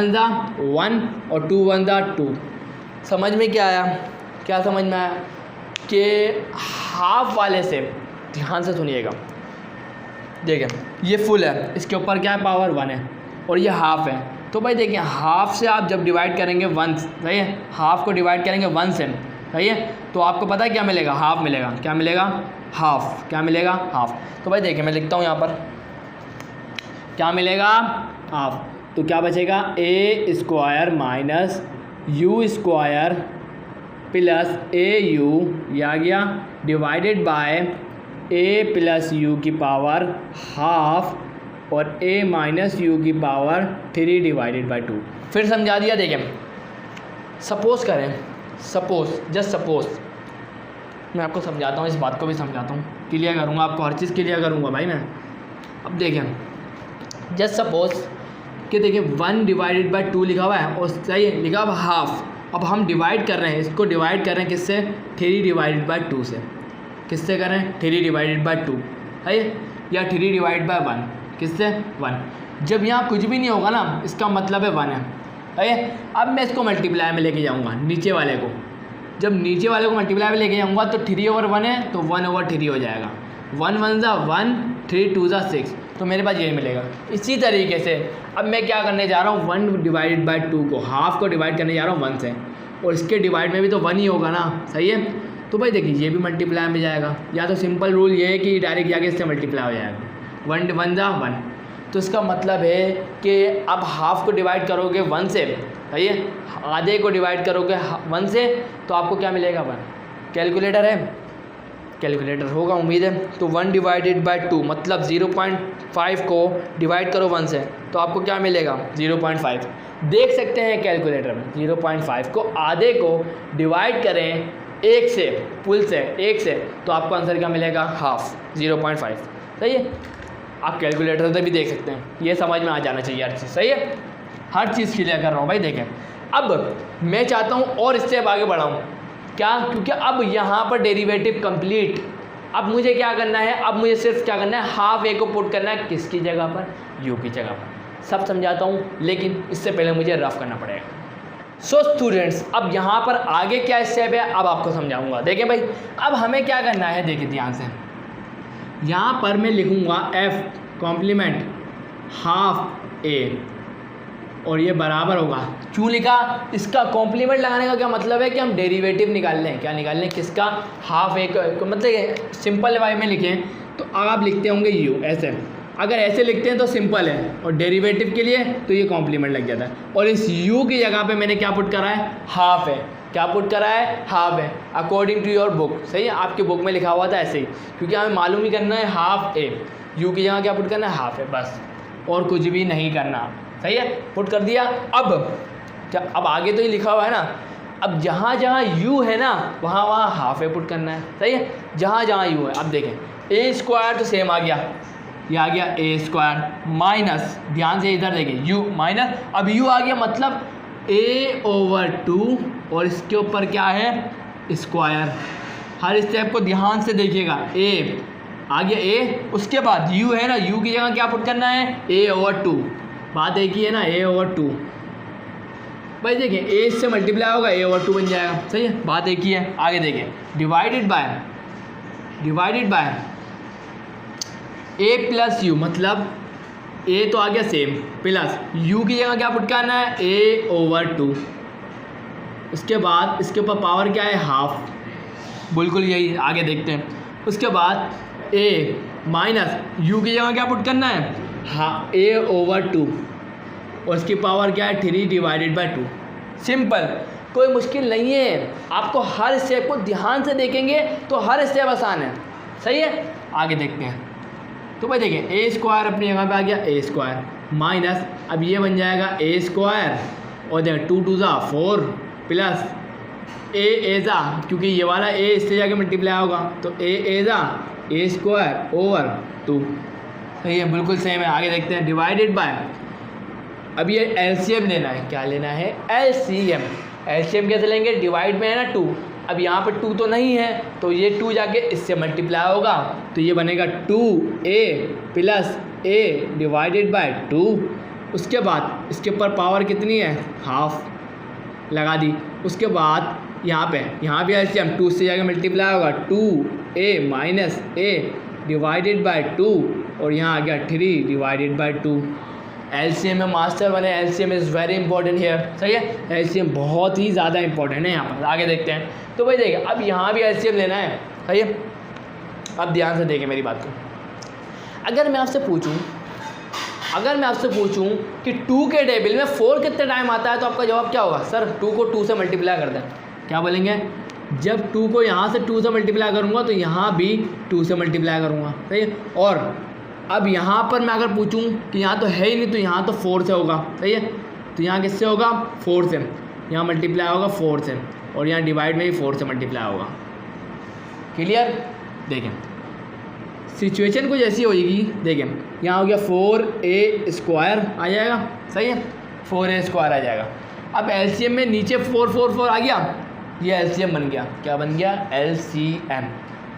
A: 1 और 2 × 2। समझ में क्या आया, क्या समझ में आया कि हाफ वाले से, ध्यान से सुनिएगा, देखें ये फुल है, इसके ऊपर क्या है, पावर 1 है और ये हाफ है। तो भाई देखिए हाफ से आप जब डिवाइड करेंगे 1, सही है, हाफ को डिवाइड करेंगे 1 से, सही है, तो आपको पता है क्या मिलेगा, हाफ मिलेगा। क्या मिलेगा, हाफ। क्या मिलेगा, हाफ। तो भाई देखिए मैं लिखता हूँ यहाँ पर, क्या मिलेगा, हाफ। तो क्या बचेगा, a² minus u² plus au, ये आ गया, डिवाइडेड बाय a + यू की पावर हाफ और a माइनस यू की पावर 3 डिवाइडेड बाय 2। फिर समझा दिया। देखें सपोज़ करें, जस्ट सपोज़, मैं आपको समझाता हूँ, इस बात को भी समझाता हूँ, क्लियर करूँगा आपको, हर चीज़ क्लियर करूँगा भाई मैं। अब देखें जस्ट सपोज़ कि देखिए 1 डिवाइडेड बाय 2 लिखा हुआ है और सही है लिखा हुआ हाफ। अब हम डिवाइड कर रहे हैं, इसको डिवाइड कर रहे हैं किससे, 3 डिवाइडेड बाय 2 से। किससे करें, 3 डिवाइडेड बाय 2, है या 3 डिवाइड बाय 1, किससे, 1। जब यहाँ कुछ भी नहीं होगा ना, इसका मतलब है 1 है। अब मैं इसको मल्टीप्लाई में लेके जाऊँगा, नीचे वाले को, जब नीचे वाले को मल्टीप्लाई में लेके जाऊँगा तो 3/1 है तो 1/3 हो जाएगा। 1 × 1, 3 × 2 6, तो मेरे पास ये मिलेगा। इसी तरीके से अब मैं क्या करने जा रहा हूँ, 1 डिवाइडेड बाय 2 को, हाफ को डिवाइड करने जा रहा हूँ 1 से, और इसके डिवाइड में भी तो 1 ही होगा ना, सही है। तो भाई देखिए ये भी मल्टीप्लाई में जाएगा, या तो सिंपल रूल ये है कि डायरेक्ट जाके इससे मल्टीप्लाई हो जाएगा, 1 × 1। तो इसका मतलब है कि अब हाफ को डिवाइड करोगे 1 से, सही है, आधे को डिवाइड करोगे 1 से, तो आपको क्या मिलेगा, 1। कैलकुलेटर है, कैलकुलेटर होगा उम्मीद है। तो 1 डिवाइडेड बाय 2 मतलब 0.5 को डिवाइड करो 1 से, तो आपको क्या मिलेगा, 0.5। देख सकते हैं कैलकुलेटर में 0.5 को आधे को डिवाइड करें 1 से, फुल से 1 से, तो आपको आंसर क्या मिलेगा, हाफ, 0.5, सही है। आप कैलकुलेटर से भी देख सकते हैं, ये समझ में आ जाना चाहिए हर चीज़, सही है। हर चीज़ क्लियर कर रहा हूँ भाई। देखें अब मैं चाहता हूँ और स्टेप आगे बढ़ाऊँ, क्या, क्योंकि अब यहाँ पर डेरिवेटिव कंप्लीट। अब मुझे क्या करना है, अब मुझे सिर्फ क्या करना है, हाफ ए को पुट करना है किसकी जगह पर, यू की जगह पर। सब समझाता हूँ, लेकिन इससे पहले मुझे रफ करना पड़ेगा। सो स्टूडेंट्स अब यहाँ पर आगे क्या स्टेप है, अब आपको समझाऊंगा। देखें भाई अब हमें क्या करना है, देखिए ध्यान से, यहाँ पर मैं लिखूँगा f कॉम्प्लीमेंट हाफ ए और ये बराबर होगा, क्यों लिखा, इसका कॉम्प्लीमेंट लगाने का क्या मतलब है कि हम डेरिवेटिव निकाल लें, क्या निकाल लें, किसका, हाफ एक, मतलब सिंपल वाई में लिखें तो आप लिखते होंगे यू ऐसे, अगर ऐसे लिखते हैं तो सिंपल है, और डेरिवेटिव के लिए तो ये कॉम्प्लीमेंट लग जाता है। और इस u की जगह पे मैंने क्या पुट करा है, हाफ है, क्या पुट करा है, हाफ है, अकॉर्डिंग टू योर बुक। सही है, आपके बुक में लिखा हुआ था ऐसे ही, क्योंकि हमें मालूम ही करना है हाफ ए, u की जगह क्या पुट करना है, हाफ है, बस और कुछ भी नहीं करना। सही है, पुट कर दिया। अब क्या, अब आगे तो ये लिखा हुआ है ना, अब जहाँ जहाँ u है ना वहाँ वहाँ हाफ है पुट करना है। सही है, जहाँ जहाँ u है। अब देखें ए स्क्वायर तो सेम आ गया, ये आ गया ए स्क्वायर माइनस, ध्यान से इधर देखें u माइनस, अब u आ गया मतलब a/2 और इसके ऊपर क्या है स्क्वायर। हर स्टेप को ध्यान से देखिएगा, a आ गया a, उसके बाद u है ना, u की जगह क्या पुट करना है a/2, बात एक ही है ना a/2। भाई देखिए a से मल्टीप्लाई होगा a/2 बन जाएगा। सही है, बात एक ही है। आगे देखें divided by a plus u, मतलब a तो आ गया सेम, प्लस u की जगह क्या पुट करना है a/2, उसके बाद इसके ऊपर पावर क्या है हाफ, बिल्कुल यही। आगे देखते हैं, उसके बाद a माइनस u की जगह क्या पुट करना है a/2 और इसकी पावर क्या है 3 डिवाइडेड बाय 2। सिंपल, कोई मुश्किल नहीं है, आपको हर स्टेप को ध्यान से देखेंगे तो हर स्टेप आसान है। सही है, आगे देखते हैं। तो भाई देखिए ए स्क्वायर अपनी जगह पे आ गया ए स्क्वायर माइनस, अब ये बन जाएगा ए स्क्वायर और देखिए 2 2 4 प्लस ए ज़ा, क्योंकि ये वाला ए इससे जाके मल्टीप्लाई होगा तो ए ज़ा ए स्क्वायर ओवर 2। सही है, बिल्कुल सेम है। आगे देखते हैं डिवाइडेड बाय, अब ये एलसीएम लेना है, क्या लेना है एलसीएम। एलसीएम कैसे लेंगे, डिवाइड में है ना 2, अब यहाँ पर 2 तो नहीं है तो ये 2 जाके इससे मल्टीप्लाई होगा तो ये बनेगा 2a plus a divided by 2। उसके बाद इसके ऊपर पावर कितनी है हाफ लगा दी। उसके बाद यहाँ भी एलसीएम 2 से जाके मल्टीप्लाई होगा 2a minus a divided by 2 और यहाँ आ गया 3 डिवाइडेड बाय 2। एलसीएम में मास्टर बने, LCM is very important here. सही है, एलसीएम बहुत ही ज़्यादा इंपॉर्टेंट है यहाँ पर। आगे देखते हैं, तो भाई देखिए अब यहाँ भी एलसीएम लेना है। सही है, अब ध्यान से देखें मेरी बात को। अगर मैं आपसे पूछूं कि 2 के टेबल में 4 कितने टाइम आता है तो आपका जवाब क्या होगा, सर 2 को 2 से मल्टीप्लाई कर दें। क्या बोलेंगे, जब 2 को यहाँ से 2 से मल्टीप्लाई करूँगा तो यहाँ भी 2 से मल्टीप्लाई करूँगा। सही है, और अब यहाँ पर मैं अगर पूछूं कि यहाँ तो है ही नहीं तो यहाँ तो 4 से होगा। सही है, तो यहाँ किससे होगा 4 से, यहाँ मल्टीप्लाई होगा 4 से और यहाँ डिवाइड में भी 4 से मल्टीप्लाई होगा। क्लियर, देखें सिचुएशन कुछ ऐसी होगी। देखें यहाँ हो गया 4a स्क्वायर आ जाएगा। सही है, 4a स्क्वायर आ जाएगा। अब एलसीएम में नीचे 4 4 4 आ गया, ये एलसीएम बन गया। क्या बन गया एलसीएम,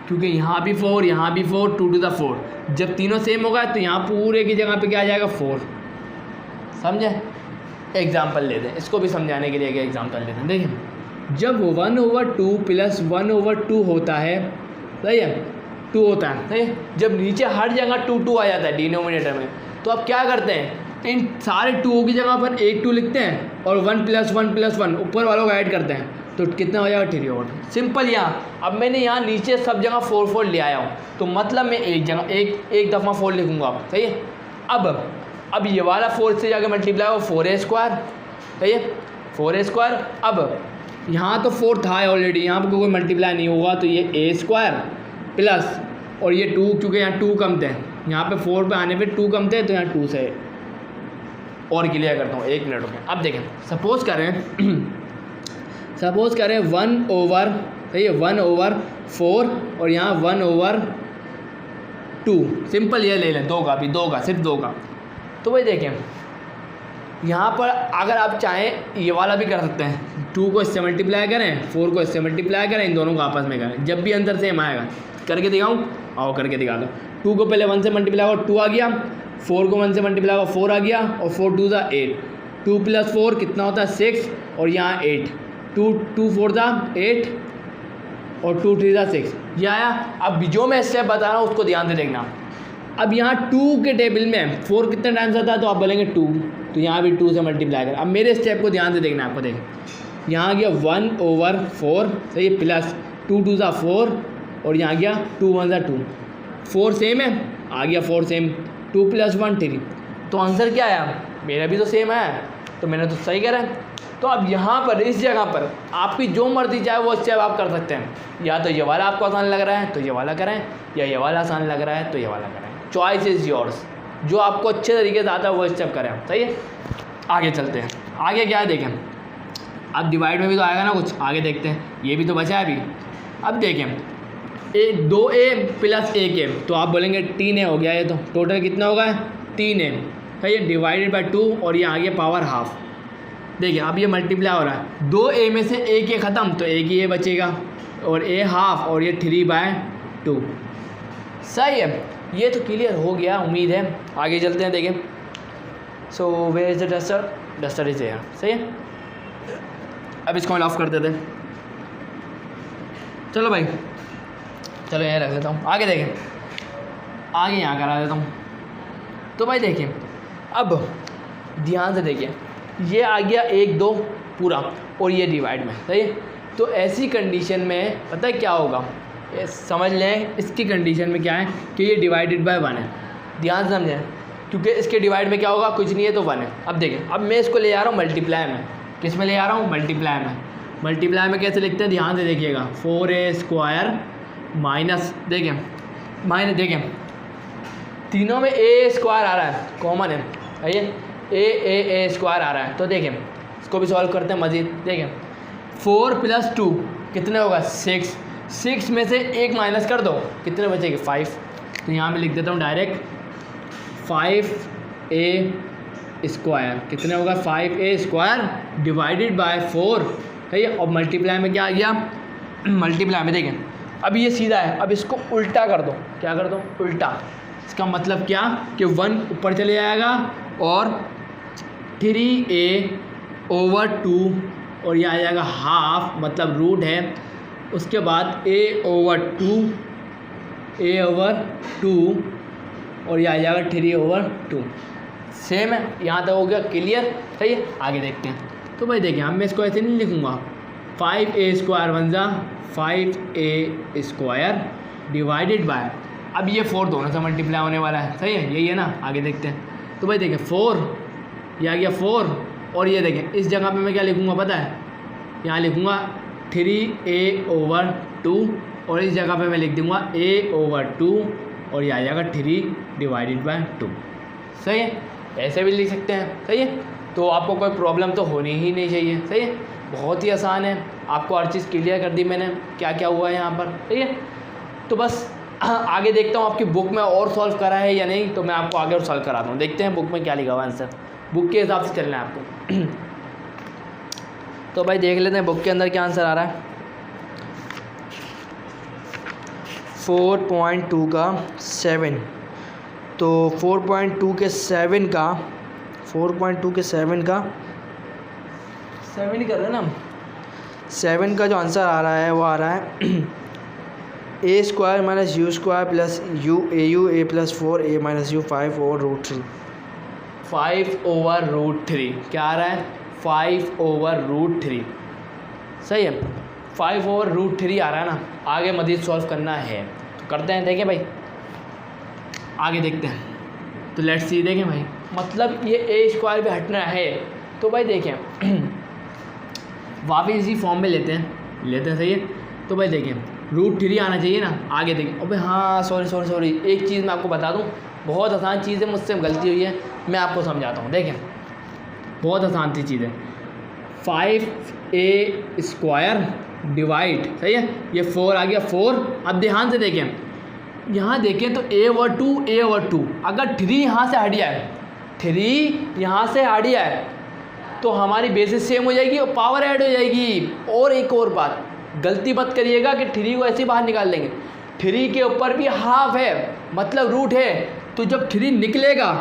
A: क्योंकि यहाँ भी 4 यहाँ भी 4 2 to the 4, जब तीनों सेम होगा तो यहाँ पूरे की जगह पे क्या आ जाएगा 4। समझे, एग्जाम्पल लेते हैं, इसको भी समझाने के लिए एक एग्जाम्पल लेते हैं। देखिए जब 1/2 प्लस 1/2 होता है, सही है 2 होता है। सही है, जब नीचे हर जगह 2 2 आ जाता है डिनोमिनेटर में, तो अब क्या करते हैं, इन सारे 2 की जगह पर एक 2 लिखते हैं और 1 + 1 + 1 ऊपर वालों को ऐड करते हैं तो कितना हो जाएगा 3 और सिंपल। यहाँ अब मैंने यहाँ नीचे सब जगह 4 4 ले आया हूँ तो मतलब मैं एक जगह एक दफ़ा 4 लिखूँगा। सही है, अब ये वाला 4 से जाकर मल्टीप्लाई हो 4a स्क्वायर। सही है, 4a स्क्वायर। अब यहाँ तो 4 था ऑलरेडी, यहाँ पर कोई मल्टीप्लाई नहीं होगा तो ये a स्क्वायर प्लस और ये 2, क्योंकि यहाँ 2 कम थे, यहाँ पे 4 पे आने पे 2 कम थे तो यहाँ 2 से और क्लियर करता हूँ, 1 मिनट में। अब देखें सपोज़ करें 1/, सही है 1/4 और यहाँ 1/2। सिंपल ये ले लें, 2 का भी, 2 का सिर्फ 2 का। तो भाई देखें यहाँ पर अगर आप चाहें ये वाला भी कर सकते हैं, 2 को इससे मल्टीप्लाई करें 4 को इससे मल्टीप्लाई करें, इन दोनों को आपस में करें, जब भी अंतर सेम आएगा। करके दिखाऊँ, आओ करके दिखा दो। 2 को पहले 1 से मल्टीप्लाई होगा 2 आ गया, 4 को 1 से मल्टीप्लाई होगा 4 आ गया और 4 2 = 8, 2 + 4 कितना होता है 6 और यहाँ 8, 2 4 = 8 और 2 3 = 6, ये आया। अब जो मैं स्टेप बता रहा हूँ उसको ध्यान से देखना। अब यहाँ 2 के टेबल में 4 कितने टाइम्स आता है, तो आप बोलेंगे 2, तो यहाँ भी 2 से मल्टीप्लाई कर। अब मेरे स्टेप को ध्यान से देखना है आपको, देखें यहाँ आ गया 1/4, सही है, प्लस 2 2 ज़ा 4 और यहाँ गया 2 1 ज़ा 2, 4 सेम है, आ गया 4 सेम, 2 + 1 3, तो आंसर क्या आया, मेरा भी तो सेम है, तो मैंने तो सही करा है। तो अब यहाँ पर इस जगह पर आपकी जो मर्जी चाहे वो स्टेप आप कर सकते हैं, या तो ये वाला आपको आसान लग रहा है तो ये वाला करें, या ये वाला आसान लग रहा है तो ये वाला करें, चॉइस इज़ योर्स, जो आपको अच्छे तरीके से आता है वो स्टेप करें, सही है। आगे चलते हैं, आगे क्या है देखें, अब डिवाइड में भी तो आएगा ना कुछ, आगे देखते हैं, ये भी तो बचा है अभी। अब देखें 2a + 1a, तो आप बोलेंगे 3a हो गया, ये तो टोटल कितना होगा 3a, सही है, डिवाइडेड बाई 2 और ये आगे पावर हाफ। देखिए अब ये मल्टीप्लाई हो रहा है, 2a में से एक ये ख़त्म तो एक ही ये बचेगा और a हाफ और ये 3/2, सही है। ये तो क्लियर हो गया, उम्मीद है। आगे चलते हैं, देखें so where is the duster, duster is here, सही है। अब इसको मैं ऑफ कर देते हैं, चलो भाई, चलो यहाँ रख देता हूँ। आगे देखें, आगे यहाँ करा देता हूँ। तो भाई देखें, अब ध्यान से देखें, ये आ गया 1 2 पूरा और ये डिवाइड में, सही है। तो ऐसी कंडीशन में पता है क्या होगा, ये समझ लें, इसकी कंडीशन में क्या है कि ये डिवाइडेड बाय 1 है, ध्यान से समझें, क्योंकि इसके डिवाइड में क्या होगा, कुछ नहीं है तो 1 है। अब देखें, अब मैं इसको ले जा रहा हूँ मल्टीप्लाई में, किस में ले जा रहा हूँ, मल्टीप्लाई में। मल्टीप्लाई में कैसे लिखते हैं, ध्यान से देखिएगा, 4a² माइनस, देखें माइनस, देखें तीनों में a² आ रहा है, कॉमन है, ये a² आ रहा है। तो देखें इसको भी सॉल्व करते हैं मज़ीद, देखें 4 + 2 कितने होगा 6, 6 में से 1 माइनस कर दो, कितने बचेंगे 5, तो यहाँ मैं लिख देता हूँ डायरेक्ट 5a², कितने होगा 5a² डिवाइडेड बाय 4, सही है। और मल्टीप्लाई में क्या आ गया, मल्टीप्लाई में देखें अब ये सीधा है, अब इसको उल्टा कर दो, क्या कर दो, उल्टा। इसका मतलब क्या कि 1 ऊपर चले जाएगा और 3a/2 और ये आ जाएगा हाफ, मतलब रूट है, उसके बाद a/2 और ये आ जाएगा 3/2, सेम है। यहाँ तक हो गया क्लियर, सही है। आगे देखते हैं, तो भाई देखिए हम मैं इसको ऐसे नहीं लिखूँगा, 5a² 1 ज़ा 5a² डिवाइडेड बाय, अब ये 4 दोनों से मल्टीप्लाई होने वाला है, सही है, यही है ना। आगे देखते हैं, तो भाई देखें 4, ये आ गया 4 और ये देखें इस जगह पे मैं क्या लिखूँगा पता है, यहाँ लिखूँगा 3a/2 और इस जगह पे मैं लिख दूँगा a/2 और ये आ जाएगा 3/2, सही है। ऐसे भी लिख सकते हैं, सही है। तो आपको कोई प्रॉब्लम तो होनी ही नहीं चाहिए, सही है, बहुत ही आसान है। आपको हर चीज़ क्लियर कर दी मैंने, क्या क्या हुआ है यहाँ पर, सही है। तो बस आगे देखता हूँ आपकी बुक में और सॉल्व करा है या नहीं, तो मैं आपको आगे और सॉल्व कराता हूँ। देखते हैं बुक में क्या लिखा हुआ आंसर, बुक के हिसाब से चलना है आपको। तो भाई देख लेते हैं बुक के अंदर क्या आंसर आ रहा है। 4.2 का 7, तो 4.2 के 7 का 7 ही कर रहे हैं ना, 7 का जो आंसर आ रहा है वो आ रहा है a² - u² + a + 4a - u 5/√3, 5/√3 क्या आ रहा है, 5/√3, सही है, 5/√3 आ रहा है ना। आगे मज़ीद सॉल्व करना है तो करते हैं, देखें भाई आगे देखते हैं। तो लेट्स सी, देखें भाई, मतलब ये a² पे हटना है, तो भाई देखें वापस इसी फॉर्म में लेते हैं, सही है। तो भाई देखें √3 आना चाहिए ना। आगे देखें, अबे हाँ सॉरी, एक चीज़ मैं आपको बता दूं, बहुत आसान चीज़ है, मुझसे गलती हुई है, मैं आपको समझाता हूँ। देखें बहुत आसान सी चीज़ है, 5a² डिवाइड, सही है, ये 4 आ गया 4। अब ध्यान से देखें, यहाँ देखें तो a/2 अगर 3 यहाँ से हट जाए, 3 यहाँ से हट जाए तो हमारी बेसिस सेम हो जाएगी और पावर ऐड हो जाएगी। और एक और बात, गलती मत करिएगा कि 3 को ऐसे बाहर निकाल लेंगे, 3 के ऊपर भी हाफ है, मतलब रूट है, तो जब 3 निकलेगा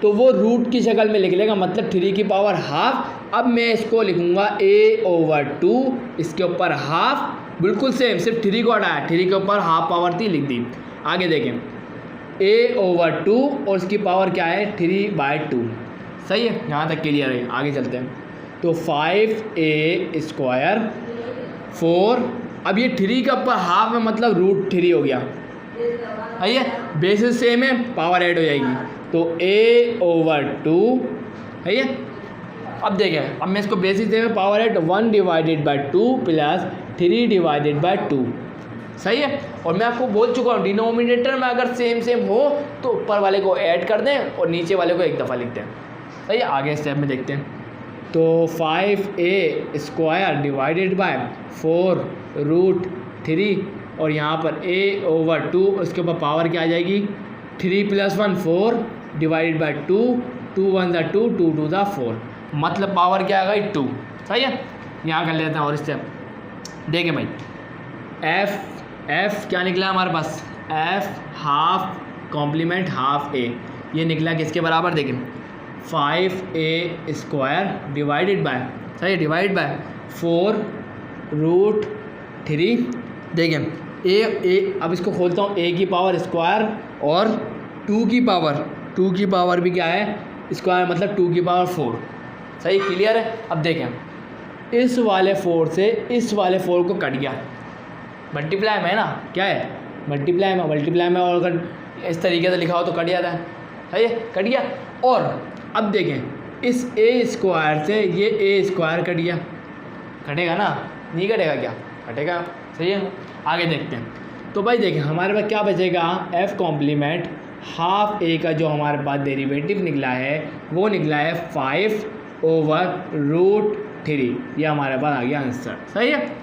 A: तो वो रूट की शक्ल में निकलेगा, मतलब 3 की पावर हाफ। अब मैं इसको लिखूँगा a/2, इसके ऊपर हाफ, बिल्कुल सेम, सिर्फ 3 को हटाया, 3 के ऊपर हाफ पावर थी, लिख दी। आगे देखें a/2 और उसकी पावर क्या है 3/2। सही है, यहाँ तक क्लियर है। आगे चलते हैं। तो 5a² 4, अब ये 3 का ऊपर हाफ में मतलब √3 हो गया। सही है, बेसिस सेम है, पावर ऐड हो जाएगी। तो a/2 है ये। अब देखें, अब मैं इसको बेसिस सेम में पावर ऐड 1/2 प्लस 3/2। सही है, और मैं आपको बोल चुका हूँ डिनोमिनेटर में अगर सेम हो तो ऊपर वाले को ऐड कर दें और नीचे वाले को एक दफ़ा लिख दें। सही है, आगे स्टेप में देखते हैं। तो 5a² डिवाइडेड बाय 4√3 और यहाँ पर a/2 उसके ऊपर पावर क्या आ जाएगी 3 + 1 4 डिवाइडेड बाय 2, 2 1 2, 2 2 4, मतलब पावर क्या आ गई 2। सही है, यहाँ कर लेते हैं और स्टेप। देखें भाई, f क्या निकला हमारे पास, f half complement half a, ये निकला किसके बराबर। देखें 5a² डिवाइडेड बाय, सही है, डिवाइड बाय 4√3। देखें a अब इसको खोलता हूँ, a की पावर स्क्वायर और 2 की पावर भी क्या है स्क्वायर, मतलब 2 की पावर 4। सही, क्लियर है। अब देखें, इस वाले 4 से इस वाले 4 को कट गया, मल्टीप्लाई में है ना, क्या है मल्टीप्लाई में, और अगर इस तरीके से लिखा हो तो कट जाता है। सही है, कट गया। और अब देखें, इस a² से ये a² कट गया, कटेगा ना, नहीं कटेगा क्या, कटेगा। सही है, आगे देखते हैं। तो भाई देखें, हमारे पास क्या बचेगा, f कॉम्प्लीमेंट हाफ a का जो हमारे पास डेरिवेटिव निकला है वो निकला है 5/√3। ये हमारे पास आ गया आंसर। सही है,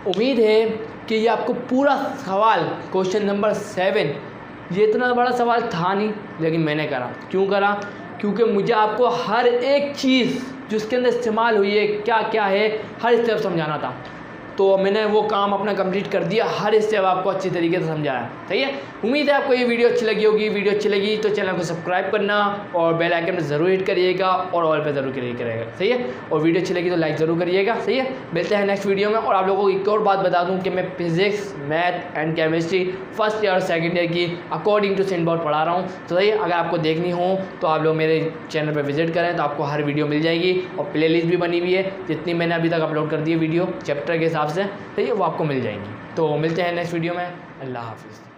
A: उम्मीद है कि ये आपको पूरा सवाल क्वेश्चन नंबर 7, ये इतना बड़ा सवाल था नहीं लेकिन मैंने करा। क्यों करा, क्योंकि मुझे आपको हर एक चीज़ जिसके अंदर इस्तेमाल हुई है क्या क्या है हर स्टेप समझाना था। तो मैंने वो काम अपना कंप्लीट कर दिया, हर स्टेप आपको अच्छी तरीके से समझाया। सही है, उम्मीद है आपको ये वीडियो अच्छी लगी होगी। वीडियो अच्छी लगी तो चैनल को सब्सक्राइब करना और बेल आइकन में ज़रूर हिट करिएगा और ऑल पे ज़रूर क्लिक करिएगा। सही है, और वीडियो अच्छी लगी तो लाइक ज़रूर करिएगा। सही है, मिलते हैं नेक्स्ट वीडियो में। और आप लोगों को एक और बात बता दूँ कि मैं physics, math and chemistry first year और सेकेंड ईयर की अकॉर्डिंग टू सिलेबस पढ़ा रहा हूँ। तो सही है, अगर आपको देखनी हो तो आप लोग मेरे चैनल पर विजिट करें तो आपको हर वीडियो मिल जाएगी, और प्ले लिस्ट भी बनी हुई है जितनी मैंने अभी तक अपलोड कर दी है वीडियो चैप्टर के हिसाब से। सही है, वो आपको मिल जाएंगी। तो मिलते हैं नेक्स्ट वीडियो में। अल्लाह हाफिज़।